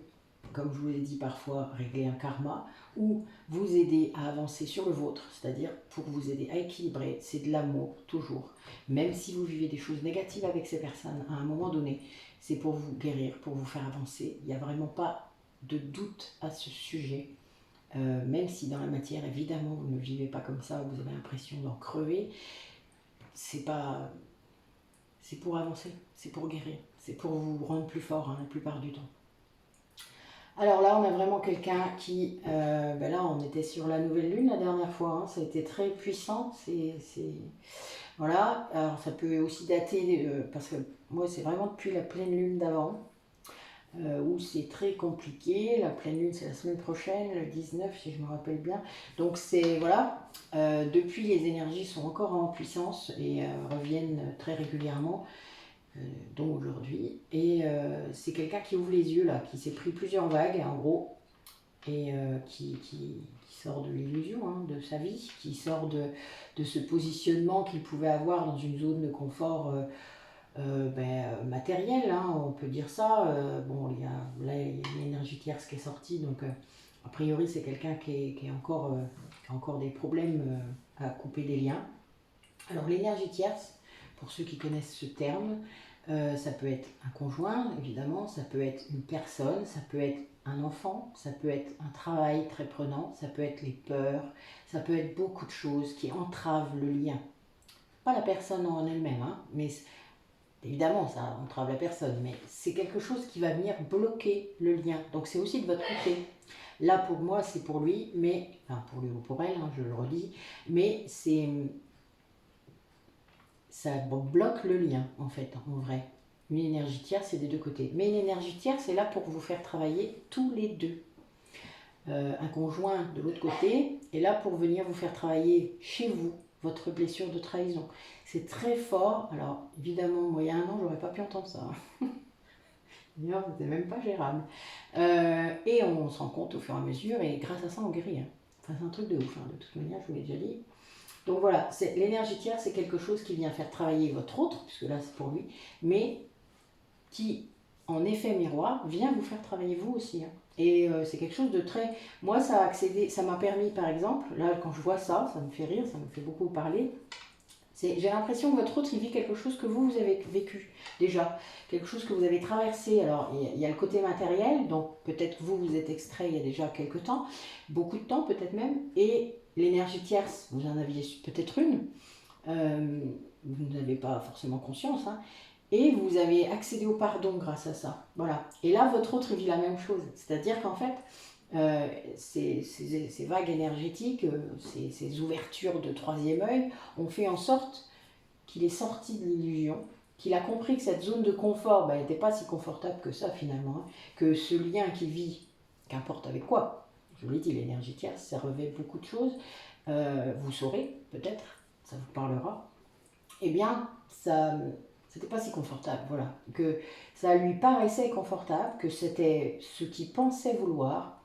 comme je vous l'ai dit parfois, régler un karma ou vous aider à avancer sur le vôtre, c'est-à-dire pour vous aider à équilibrer. C'est de l'amour, toujours. Même si vous vivez des choses négatives avec ces personnes, à un moment donné, c'est pour vous guérir, pour vous faire avancer. Il n'y a vraiment pas de doute à ce sujet. Même si dans la matière, évidemment, vous ne vivez pas comme ça, vous avez l'impression d'en crever, c'est pas... C'est pour avancer, c'est pour guérir, c'est pour vous rendre plus fort hein, la plupart du temps. Alors là, on a vraiment quelqu'un qui... ben là, on était sur la nouvelle lune la dernière fois, hein, ça a été très puissant. Voilà, alors ça peut aussi dater, parce que moi, c'est vraiment depuis la pleine lune d'avant, où c'est très compliqué. La pleine lune, c'est la semaine prochaine, le 19, si je me rappelle bien. Donc c'est, voilà, depuis, les énergies sont encore en puissance et reviennent très régulièrement. Dont aujourd'hui. Et c'est quelqu'un qui ouvre les yeux là, qui s'est pris plusieurs vagues en gros, et qui sort de l'illusion hein, de sa vie, qui sort de ce positionnement qu'il pouvait avoir dans une zone de confort matériel, hein, on peut dire ça. Bon, là, il y a une énergie tierce qui est sortie, donc a priori, c'est quelqu'un qui a encore des problèmes à couper des liens. Alors, l'énergie tierce, pour ceux qui connaissent ce terme, ça peut être un conjoint, évidemment, ça peut être une personne, ça peut être un enfant, ça peut être un travail très prenant, ça peut être les peurs, ça peut être beaucoup de choses qui entravent le lien. Pas la personne en elle-même, hein, mais évidemment, ça entrave la personne, mais c'est quelque chose qui va venir bloquer le lien. Donc c'est aussi de votre côté. Là, pour moi, c'est pour lui, mais, enfin pour lui ou pour elle, hein, je le redis, mais ça bloque le lien, en fait, en vrai. Une énergie tierce, c'est des deux côtés. Mais une énergie tierce, c'est là pour vous faire travailler tous les deux. Un conjoint de l'autre côté est là pour venir vous faire travailler chez vous votre blessure de trahison. C'est très fort. Alors, évidemment, moi, il y a un an, j'aurais pas pu entendre ça. D'ailleurs, c'était même pas gérable. Et on se rend compte au fur et à mesure, et grâce à ça, on guérit. Hein. Enfin, c'est un truc de ouf, hein. De toute manière, je vous l'ai déjà dit. Donc voilà, l'énergie tierce, c'est quelque chose qui vient faire travailler votre autre, puisque là c'est pour lui, mais qui, en effet miroir, vient vous faire travailler vous aussi. Hein. Et c'est quelque chose de très... Moi, ça a accédé, ça m'a permis, par exemple, là quand je vois ça, ça me fait rire, ça me fait beaucoup parler. J'ai l'impression que votre autre, il vit quelque chose que vous avez vécu déjà, quelque chose que vous avez traversé. Alors, il y a le côté matériel, donc peut-être que vous êtes extrait il y a déjà quelques temps, beaucoup de temps peut-être même, et l'énergie tierce, vous en aviez peut-être une, vous n'avez pas forcément conscience, hein, et vous avez accédé au pardon grâce à ça. Voilà. Et là, votre autre, il vit la même chose. C'est-à-dire qu'en fait, ces vagues énergétiques, ces ouvertures de troisième œil, ont fait en sorte qu'il est sorti de l'illusion, qu'il a compris que cette zone de confort n'était pas si confortable que ça finalement, hein, que ce lien qu'il vit, qu'importe avec quoi, je vous l'ai dit, l'énergie tierce, ça revêt beaucoup de choses, vous saurez peut-être, ça vous parlera, eh bien, ça c'était pas si confortable, voilà, que ça lui paraissait confortable, que c'était ce qu'il pensait vouloir.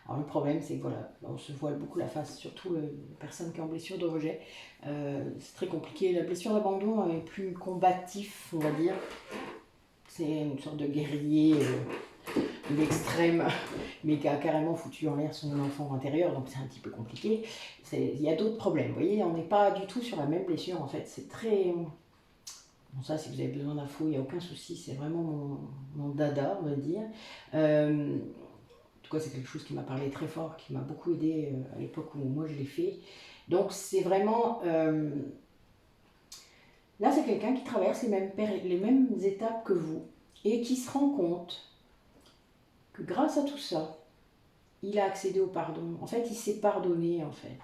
Alors le problème, c'est que voilà, on se voile beaucoup la face, surtout les personnes qui ont blessure de rejet. C'est très compliqué. La blessure d'abandon est plus combatif, on va dire. C'est une sorte de guerrier de l'extrême, mais qui a carrément foutu en l'air son enfant intérieur, donc c'est un petit peu compliqué. Il y a d'autres problèmes, vous voyez, on n'est pas du tout sur la même blessure en fait. C'est très... Bon, ça, si vous avez besoin d'infos, il n'y a aucun souci, c'est vraiment mon dada, on va dire. En tout cas, c'est quelque chose qui m'a parlé très fort, qui m'a beaucoup aidé à l'époque où moi je l'ai fait. Donc, c'est vraiment... là, c'est quelqu'un qui traverse les mêmes étapes que vous et qui se rend compte que grâce à tout ça, il a accédé au pardon. En fait, il s'est pardonné, en fait.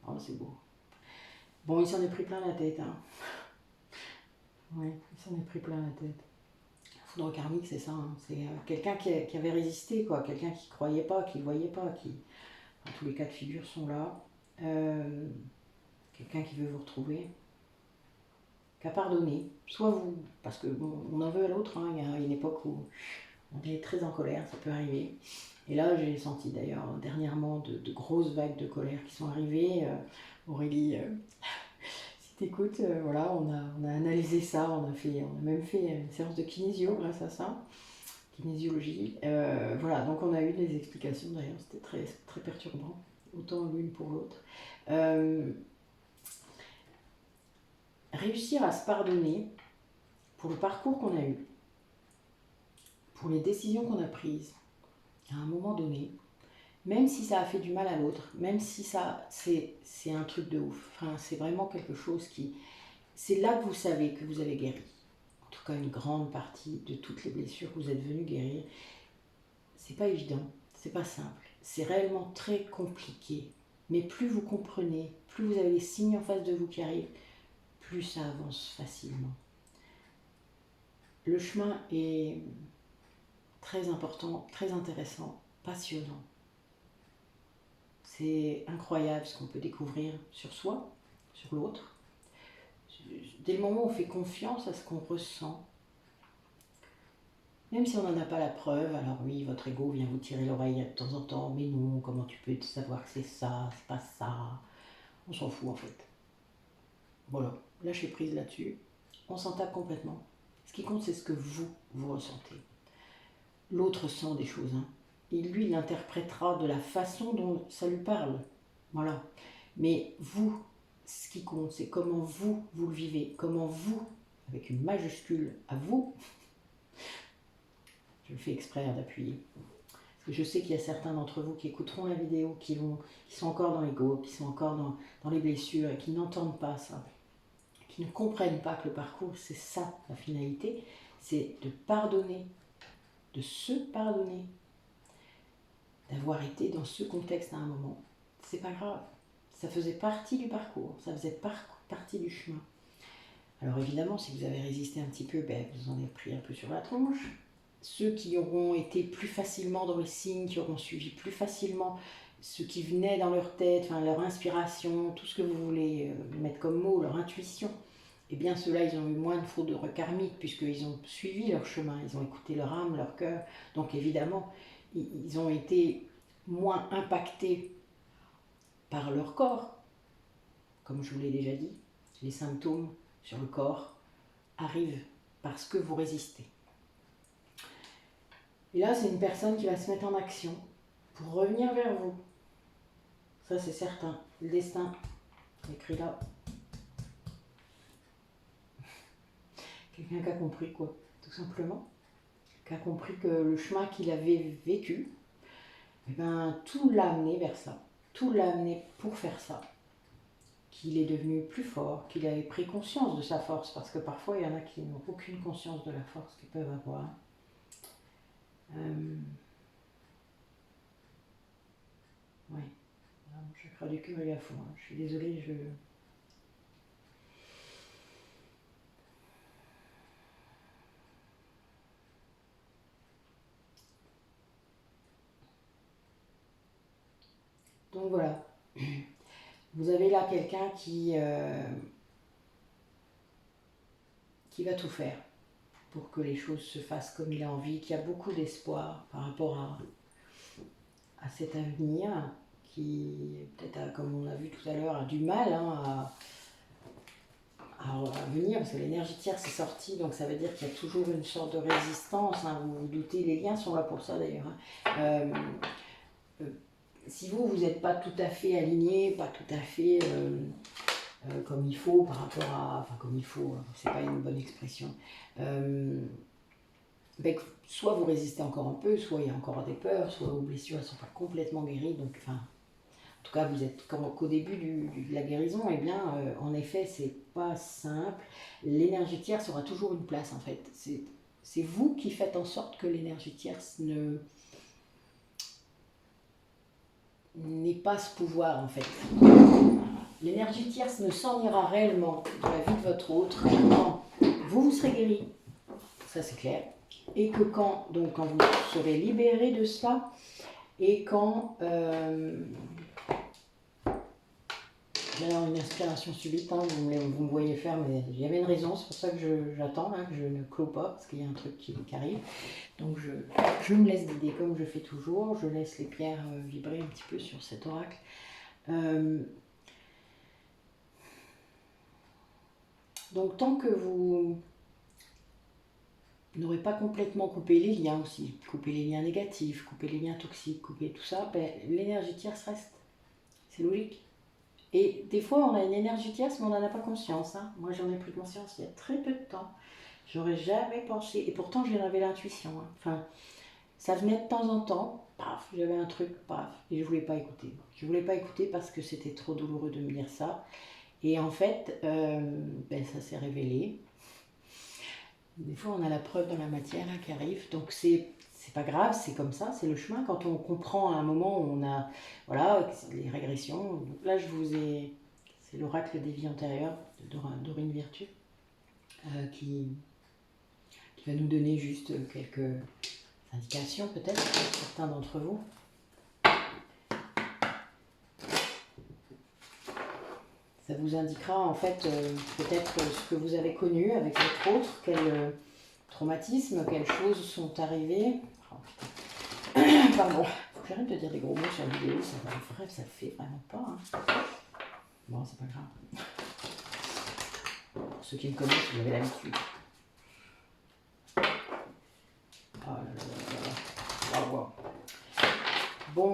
Oh, c'est beau. Bon, il s'en est pris plein la tête, hein. Oui, il s'en est pris plein la tête. Foudre karmique, c'est ça, hein. C'est quelqu'un qui avait résisté, quoi. Quelqu'un qui croyait pas, qui voyait pas, qui... Enfin, tous les cas de figure sont là. Quelqu'un qui veut vous retrouver, qui a pardonné. Soit vous, parce que bon, on en veut à l'autre, hein. Il y a une époque où on est très en colère, ça peut arriver. Et là, j'ai senti d'ailleurs dernièrement de grosses vagues de colère qui sont arrivées. Aurélie, si t'écoutes, voilà, on a analysé ça, on a même fait une séance de kinésio grâce à ça, kinésiologie. Voilà, donc on a eu des explications d'ailleurs, c'était très, très perturbant, autant l'une pour l'autre. Réussir à se pardonner pour le parcours qu'on a eu, pour les décisions qu'on a prises à un moment donné, même si ça a fait du mal à l'autre, même si ça c'est un truc de ouf, enfin, c'est vraiment quelque chose qui... C'est là que vous savez que vous avez guéri. En tout cas, une grande partie de toutes les blessures que vous êtes venu guérir. C'est pas évident, c'est pas simple, c'est réellement très compliqué. Mais plus vous comprenez, plus vous avez les signes en face de vous qui arrivent, plus ça avance facilement. Le chemin est très important, très intéressant, passionnant. C'est incroyable ce qu'on peut découvrir sur soi, sur l'autre. Dès le moment où on fait confiance à ce qu'on ressent, même si on n'en a pas la preuve, alors oui, votre ego vient vous tirer l'oreille de temps en temps, mais non, comment tu peux savoir que c'est ça, c'est pas ça. On s'en fout en fait. Voilà, lâchez prise là-dessus. On s'en tape complètement. Ce qui compte, c'est ce que vous ressentez. L'autre sent des choses, hein. Et lui, il interprétera de la façon dont ça lui parle. Voilà. Mais vous, ce qui compte, c'est comment vous le vivez. Comment vous, avec une majuscule à vous, je le fais exprès d'appuyer. Parce que je sais qu'il y a certains d'entre vous qui écouteront la vidéo, qui sont encore dans l'ego, qui sont encore dans les blessures et qui n'entendent pas ça. Qui ne comprennent pas que le parcours, c'est ça, la finalité. C'est de pardonner, de se pardonner, d'avoir été dans ce contexte à un moment. C'est pas grave. Ça faisait partie du parcours, ça faisait partie du chemin. Alors évidemment, si vous avez résisté un petit peu, ben, vous en avez pris un peu sur la tronche. Ceux qui auront été plus facilement dans les signes, qui auront suivi plus facilement ce qui venait dans leur tête, enfin, leur inspiration, tout ce que vous voulez mettre comme mot, leur intuition, eh bien ceux-là, ils ont eu moins de foudre karmique puisqu'ils ont suivi leur chemin, ils ont écouté leur âme, leur cœur. Donc évidemment, ils ont été moins impactés par leur corps. Comme je vous l'ai déjà dit, les symptômes sur le corps arrivent parce que vous résistez. Et là, c'est une personne qui va se mettre en action pour revenir vers vous. Ça, c'est certain. Le destin, écrit là. Quelqu'un qui a compris quoi, tout simplement. Qui a compris que le chemin qu'il avait vécu, eh ben, tout l'a amené vers ça. Tout l'a amené pour faire ça. Qu'il est devenu plus fort, qu'il avait pris conscience de sa force, parce que parfois il y en a qui n'ont aucune conscience de la force qu'ils peuvent avoir. Oui, mon chakra du cœur est à fond, hein. Je suis désolée, Donc voilà, vous avez là quelqu'un qui va tout faire pour que les choses se fassent comme il a envie, qui a beaucoup d'espoir par rapport à cet avenir, qui peut-être, comme on l'a vu tout à l'heure, a du mal à venir, parce que l'énergie tierce est sortie, donc ça veut dire qu'il y a toujours une sorte de résistance, hein, vous vous doutez, les liens sont là pour ça d'ailleurs. Si vous n'êtes pas tout à fait aligné, pas tout à fait comme il faut par rapport à... Enfin, comme il faut, c'est pas une bonne expression. Soit vous résistez encore un peu, soit il y a encore des peurs, soit vos blessures ne sont pas complètement guéries. Donc, enfin, en tout cas, vous êtes qu'au début de la guérison, eh bien, en effet, c'est pas simple. L'énergie tierce aura toujours une place, en fait. C'est vous qui faites en sorte que l'énergie tierce n'ait pas ce pouvoir, en fait. L'énergie tierce ne s'en ira réellement dans la vie de votre autre quand vous serez guéri, ça c'est clair, et que quand vous serez libéré de cela, et quand... J'ai une inspiration subite, hein, vous me voyez faire, mais il y avait une raison, c'est pour ça que j'attends, que je ne clôt pas, parce qu'il y a un truc qui arrive. Donc je me laisse guider comme je fais toujours, je laisse les pierres vibrer un petit peu sur cet oracle. Donc tant que vous n'aurez pas complètement coupé les liens aussi, coupé les liens négatifs, coupé les liens toxiques, coupé tout ça, l'énergie tierce reste. C'est logique. Et des fois, on a une énergie tierce, mais on n'en a pas conscience. Hein. Moi, j'en ai pris conscience il y a très peu de temps. J'aurais jamais pensé. Et pourtant, j'en avais l'intuition. Hein. Enfin, ça venait de temps en temps. Paf, j'avais un truc, paf. Et je voulais pas écouter. Je voulais pas écouter parce que c'était trop douloureux de me dire ça. Et en fait, ça s'est révélé. Des fois, on a la preuve dans la matière qui arrive. Donc, c'est pas grave, c'est comme ça, c'est le chemin. Quand on comprend à un moment où on a, voilà, les régressions. Donc là, c'est l'oracle des vies antérieures de Dorine Virtue qui va nous donner juste quelques indications peut-être pour certains d'entre vous. Ça vous indiquera en fait peut-être ce que vous avez connu avec votre autre, quels traumatismes, quelles choses sont arrivées. Oh, pardon, faut que j'arrête de dire des gros mots sur la vidéo, ça fait vraiment pas. Hein. Bon, c'est pas grave. Pour ceux qui me connaissent, vous avez l'habitude. Oh là là là là. Wow. Bon.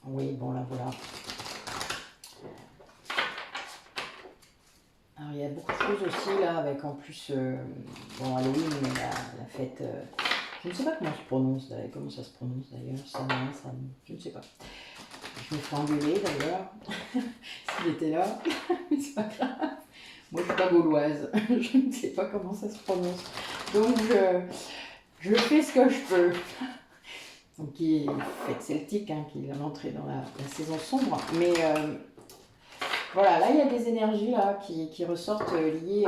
Oui, bon là voilà. Alors il y a beaucoup de choses aussi là, avec en plus, bon Halloween, mais la fête, je ne sais pas comment ça se prononce d'ailleurs, ça, je ne sais pas. Je me ferai engueuler d'ailleurs, s'il était là, mais c'est pas grave. Moi je suis pas gauloise, je ne sais pas comment ça se prononce. Donc je fais ce que je peux. Donc qui est fête celtique, hein, qui est l'entrée dans la saison sombre, mais... voilà, là il y a des énergies là, qui ressortent liées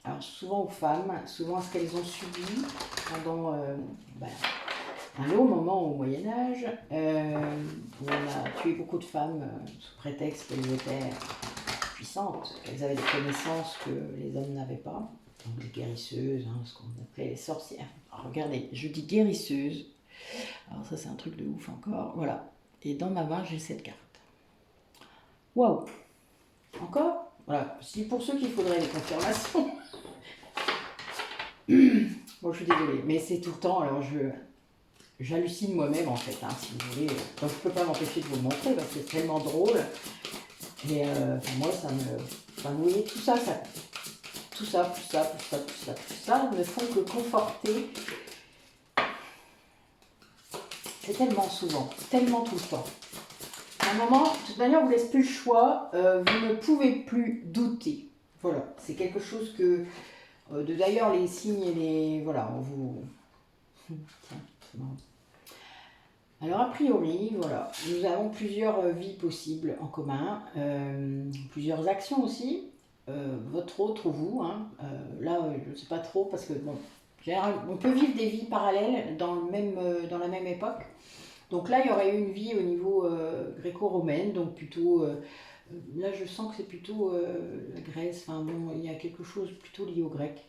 alors souvent aux femmes, souvent à ce qu'elles ont subi pendant un long moment au Moyen-Âge, où on a tué beaucoup de femmes sous prétexte qu'elles étaient puissantes, qu'elles avaient des connaissances que les hommes n'avaient pas. Donc les guérisseuses, hein, ce qu'on appelait les sorcières. Alors, regardez, je dis guérisseuses, alors ça c'est un truc de ouf encore, voilà. Et dans ma main j'ai cette carte. Waouh! Encore? Voilà, si pour ceux qu'il faudrait des confirmations. Bon, je suis désolée, mais c'est tout le temps, alors j'hallucine moi-même en fait, hein, si vous voulez. Donc je peux pas m'empêcher de vous le montrer parce que c'est tellement drôle. Et moi, ça me... Enfin, vous voyez, tout ça ne font que conforter. C'est tellement souvent, tellement tout le temps. À un moment, de toute manière, on ne vous laisse plus le choix, vous ne pouvez plus douter. Voilà, c'est quelque chose que... d'ailleurs, les signes et les... Voilà, on vous... Tiens, alors, a priori, voilà, nous avons plusieurs vies possibles en commun, plusieurs actions aussi, votre autre ou vous, hein, là, je ne sais pas trop, parce que, bon, on peut vivre des vies parallèles dans la même époque. Donc là, il y aurait eu une vie au niveau gréco-romaine, donc plutôt... là, je sens que c'est plutôt la Grèce, enfin bon, il y a quelque chose plutôt lié au grec.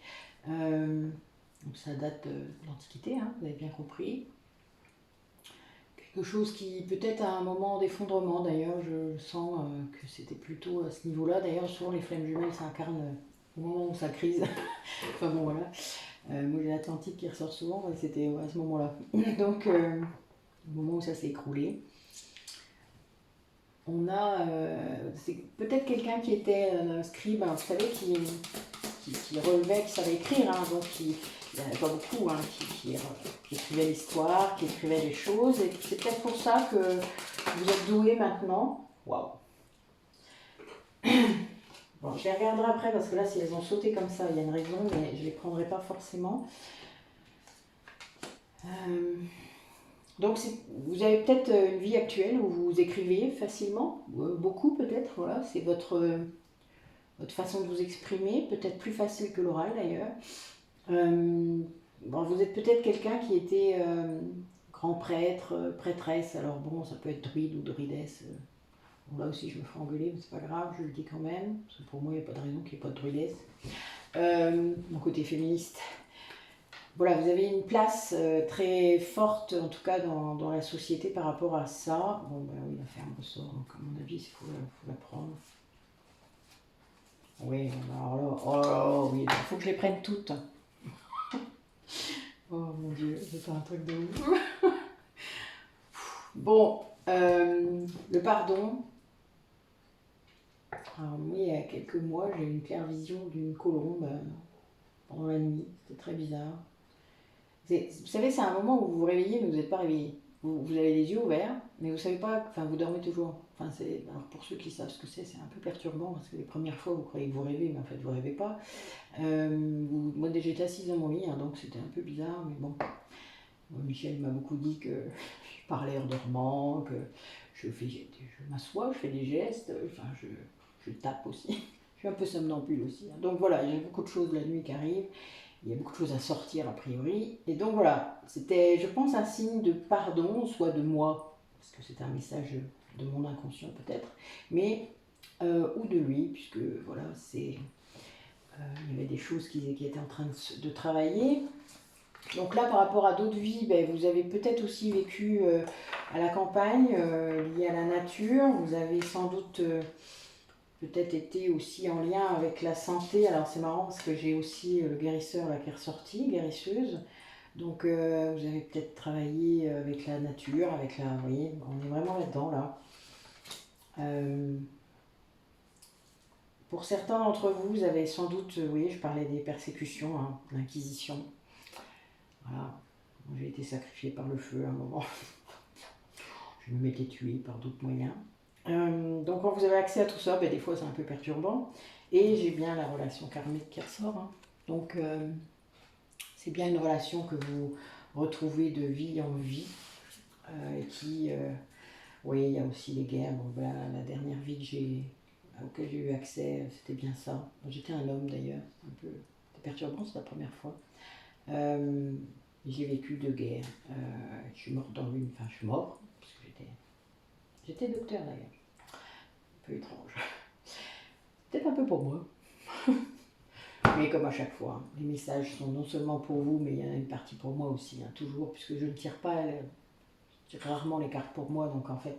Donc ça date de l'Antiquité, hein, vous avez bien compris. Quelque chose qui, peut-être à un moment d'effondrement, d'ailleurs, je sens que c'était plutôt à ce niveau-là. D'ailleurs, souvent les flammes jumelles s'incarnent au moment où ça crise. Enfin bon, voilà. Moi, j'ai l'Atlantique qui ressort souvent, et c'était à ce moment-là. Donc... au moment où ça s'est écroulé. on a, c'est peut-être quelqu'un qui était scribe, hein, vous savez, qui relevait, qui savait écrire, hein, donc il n'y en avait pas beaucoup, hein, qui écrivait l'histoire, qui écrivait les choses, et c'est peut-être pour ça que vous êtes doué maintenant. Waouh! Bon, je les regarderai après parce que là, si elles ont sauté comme ça, il y a une raison, mais je ne les prendrai pas forcément. Donc, vous avez peut-être une vie actuelle où vous écrivez facilement, beaucoup peut-être, voilà, c'est votre façon de vous exprimer, peut-être plus facile que l'oral d'ailleurs. Bon, vous êtes peut-être quelqu'un qui était grand prêtre, prêtresse, alors bon, ça peut être druide ou druidesse. Bon, là aussi, je me ferai engueuler, mais c'est pas grave, je le dis quand même, parce que pour moi, il n'y a pas de raison qu'il n'y ait pas de druidesse. Mon côté féministe. Voilà, vous avez une place très forte, en tout cas dans la société par rapport à ça. Bon, ben oui, la ferme ressort, donc à mon avis, il faut la prendre. Oui, alors là, oh là là, oui, il faut que je les prenne toutes. Oh mon Dieu, c'est pas un truc de ouf. Bon, le pardon. Alors, moi, il y a quelques mois, j'ai eu une claire vision d'une colombe pendant la nuit. C'était très bizarre. Vous savez, c'est un moment où vous vous réveillez, mais vous n'êtes pas réveillé. Vous avez les yeux ouverts, mais vous savez pas, enfin vous dormez toujours. Enfin, alors pour ceux qui savent ce que c'est un peu perturbant parce que les premières fois vous croyez que vous rêvez, mais en fait vous rêvez pas. Moi déjà j'étais assise dans mon lit, hein, donc c'était un peu bizarre, mais bon. Michel m'a beaucoup dit que je parlais en dormant, que je m'assois, je fais des gestes, enfin je tape aussi. Je suis un peu somnambule aussi, hein. Donc voilà, il y a beaucoup de choses la nuit qui arrivent. Il y a beaucoup de choses à sortir a priori. Et donc voilà, c'était, je pense, un signe de pardon, soit de moi, parce que c'était un message de mon inconscient peut-être, mais ou de lui, puisque voilà, il y avait des choses qui étaient en train de travailler. Donc là, par rapport à d'autres vies, ben, vous avez peut-être aussi vécu à la campagne, lié à la nature. Vous avez sans doute peut-être été aussi en lien avec la santé. Alors c'est marrant parce que j'ai aussi le guérisseur là, qui est ressorti, guérisseuse. Donc vous avez peut-être travaillé avec la nature, avec la... Vous voyez, on est vraiment là-dedans là. Pour certains d'entre vous, vous avez sans doute, oui, je parlais des persécutions, hein, l'inquisition. Voilà, j'ai été sacrifiée par le feu à un moment. Je me m'étais tuée par d'autres moyens. Donc quand vous avez accès à tout ça, ben, des fois c'est un peu perturbant. Et j'ai bien la relation karmique qui ressort. Hein. Donc c'est bien une relation que vous retrouvez de vie en vie. Oui, il y a aussi les guerres. Bon, ben, la dernière vie auquel j'ai eu accès, c'était bien ça. J'étais un homme d'ailleurs, c'était perturbant, c'est la première fois. J'ai vécu deux guerres. Je suis morte dans l'une, enfin je suis mort, parce que j'étais docteur d'ailleurs. Un peu étrange. Peut-être un peu pour moi. Mais comme à chaque fois, les messages sont non seulement pour vous, mais il y en a une partie pour moi aussi, hein, toujours, puisque je ne tire pas, je tire rarement les cartes pour moi, donc en fait,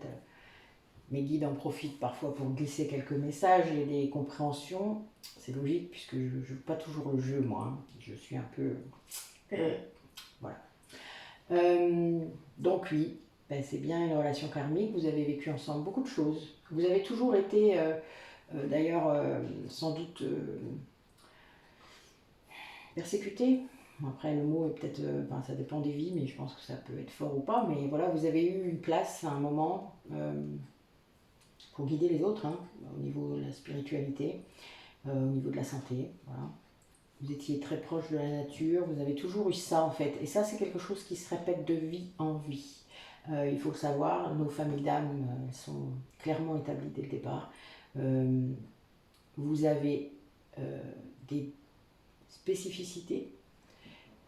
mes guides en profitent parfois pour glisser quelques messages et des compréhensions. C'est logique, puisque je ne joue pas toujours le jeu, moi. Hein. Je suis un peu... Voilà. Donc oui, ben, c'est bien une relation karmique, vous avez vécu ensemble beaucoup de choses. Vous avez toujours été, d'ailleurs, sans doute persécuté. Après, le mot est peut-être, ça dépend des vies, mais je pense que ça peut être fort ou pas. Mais voilà, vous avez eu une place à un moment pour guider les autres, hein, au niveau de la spiritualité, au niveau de la santé. Voilà. Vous étiez très proche de la nature, vous avez toujours eu ça en fait. Et ça, c'est quelque chose qui se répète de vie en vie. Il faut le savoir, nos familles d'âmes sont clairement établies dès le départ. Vous avez des spécificités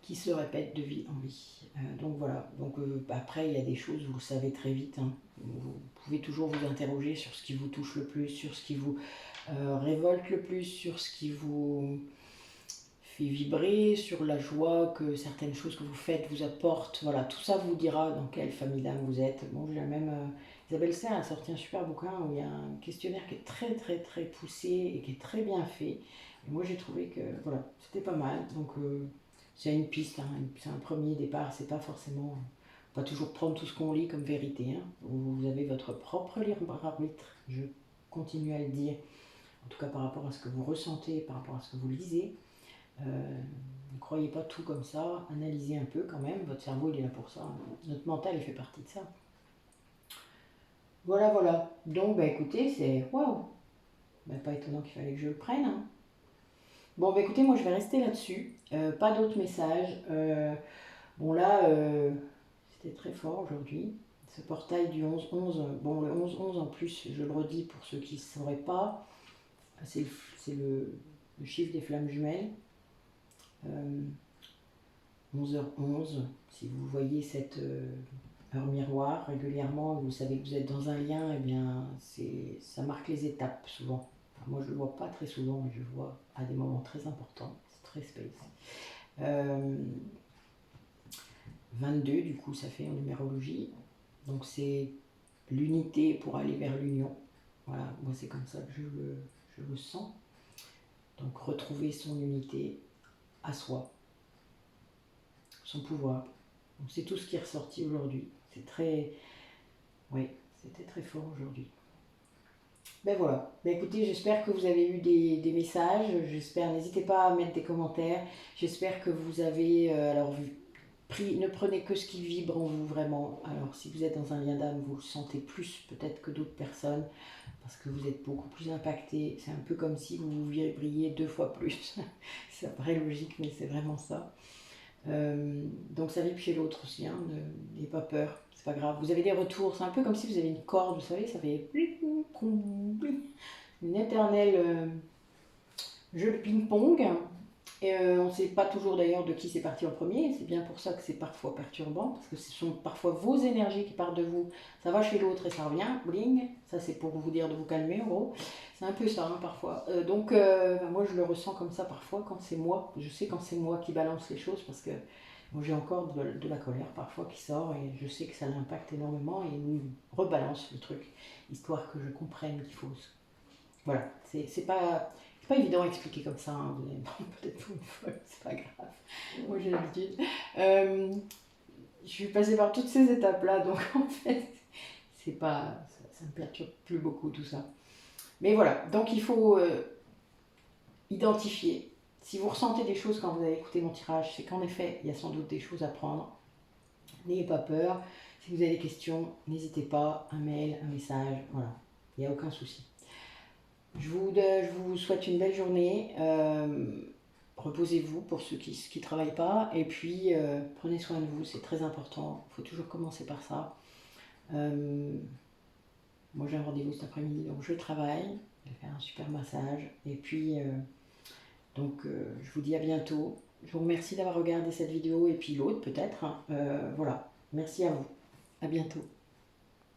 qui se répètent de vie en vie. Donc voilà, donc, après il y a des choses, vous le savez très vite, hein. Vous pouvez toujours vous interroger sur ce qui vous touche le plus, sur ce qui vous révolte le plus, sur ce qui vous fait vibrer, sur la joie que certaines choses que vous faites vous apportent. Voilà, tout ça vous dira dans quelle famille d'âme vous êtes. Bon, j'ai même... Isabelle Serre a sorti un super bouquin où il y a un questionnaire qui est très très très poussé et qui est très bien fait. Et moi j'ai trouvé que voilà, c'était pas mal. Donc c'est une piste, hein, c'est un premier départ, c'est pas forcément Pas toujours prendre tout ce qu'on lit comme vérité. Hein. Vous avez votre propre libre arbitre, je continue à le dire, en tout cas par rapport à ce que vous ressentez, par rapport à ce que vous lisez. Ne croyez pas tout comme ça, analysez un peu quand même, votre cerveau il est là pour ça, notre mental il fait partie de ça. Voilà, voilà. Donc bah écoutez, c'est waouh, bah, pas étonnant qu'il fallait que je le prenne. Hein. Bon bah écoutez, moi je vais rester là-dessus, pas d'autres messages. Bon là, c'était très fort aujourd'hui. Ce portail du 11-11, bon le 11-11 en plus, je le redis pour ceux qui ne sauraient pas, c'est le chiffre des flammes jumelles. 11h11, si vous voyez cette heure miroir régulièrement, vous savez que vous êtes dans un lien, et eh bien ça marque les étapes souvent. Enfin, moi je le vois pas très souvent, mais je le vois à des moments très importants, c'est très space. 22 du coup ça fait en numérologie, donc c'est l'unité pour aller vers l'union. Voilà, moi c'est comme ça que je le sens. Donc retrouver son unité à soi, son pouvoir. Donc c'est tout ce qui est ressorti aujourd'hui. C'est très... Oui, c'était très fort aujourd'hui. Ben voilà. Ben écoutez, j'espère que vous avez eu des messages. J'espère, n'hésitez pas à mettre des commentaires. J'espère que vous avez ne prenez que ce qui vibre en vous vraiment. Alors si vous êtes dans un lien d'âme, vous le sentez plus peut-être que d'autres personnes parce que vous êtes beaucoup plus impacté. C'est un peu comme si vous vibriez 2 fois plus. Ça paraît logique, mais c'est vraiment ça. Donc ça vibre chez l'autre aussi, hein, n'ayez pas peur, c'est pas grave. Vous avez des retours, c'est un peu comme si vous avez une corde, vous savez, ça fait une éternelle jeu de ping-pong. Et on ne sait pas toujours d'ailleurs de qui c'est parti en premier, c'est bien pour ça que c'est parfois perturbant, parce que ce sont parfois vos énergies qui partent de vous, ça va chez l'autre et ça revient, bling, ça c'est pour vous dire de vous calmer en gros, c'est un peu ça hein, parfois. Donc moi je le ressens comme ça parfois quand c'est moi, je sais quand c'est moi qui balance les choses, parce que moi j'ai encore de la colère parfois qui sort, et je sais que ça l'impacte énormément, et il me rebalance le truc, histoire que je comprenne qu'il faut... Voilà, c'est pas évident à expliquer comme ça, hein. Vous allez peut-être pour une folle, c'est pas grave. Moi j'ai l'habitude. Je suis passée par toutes ces étapes-là, donc en fait, c'est pas, ça me perturbe plus beaucoup tout ça. Mais voilà, donc il faut identifier. Si vous ressentez des choses quand vous avez écouté mon tirage, c'est qu'en effet, il y a sans doute des choses à prendre. N'ayez pas peur. Si vous avez des questions, n'hésitez pas, un mail, un message, voilà, il n'y a aucun souci. Je vous souhaite une belle journée. Reposez-vous pour ceux qui ne travaillent pas. Et puis, prenez soin de vous, c'est très important. Il faut toujours commencer par ça. Moi, j'ai un rendez-vous cet après-midi, donc je travaille. Je vais faire un super massage. Et puis, je vous dis à bientôt. Je vous remercie d'avoir regardé cette vidéo et puis l'autre peut-être. Voilà, merci à vous. À bientôt.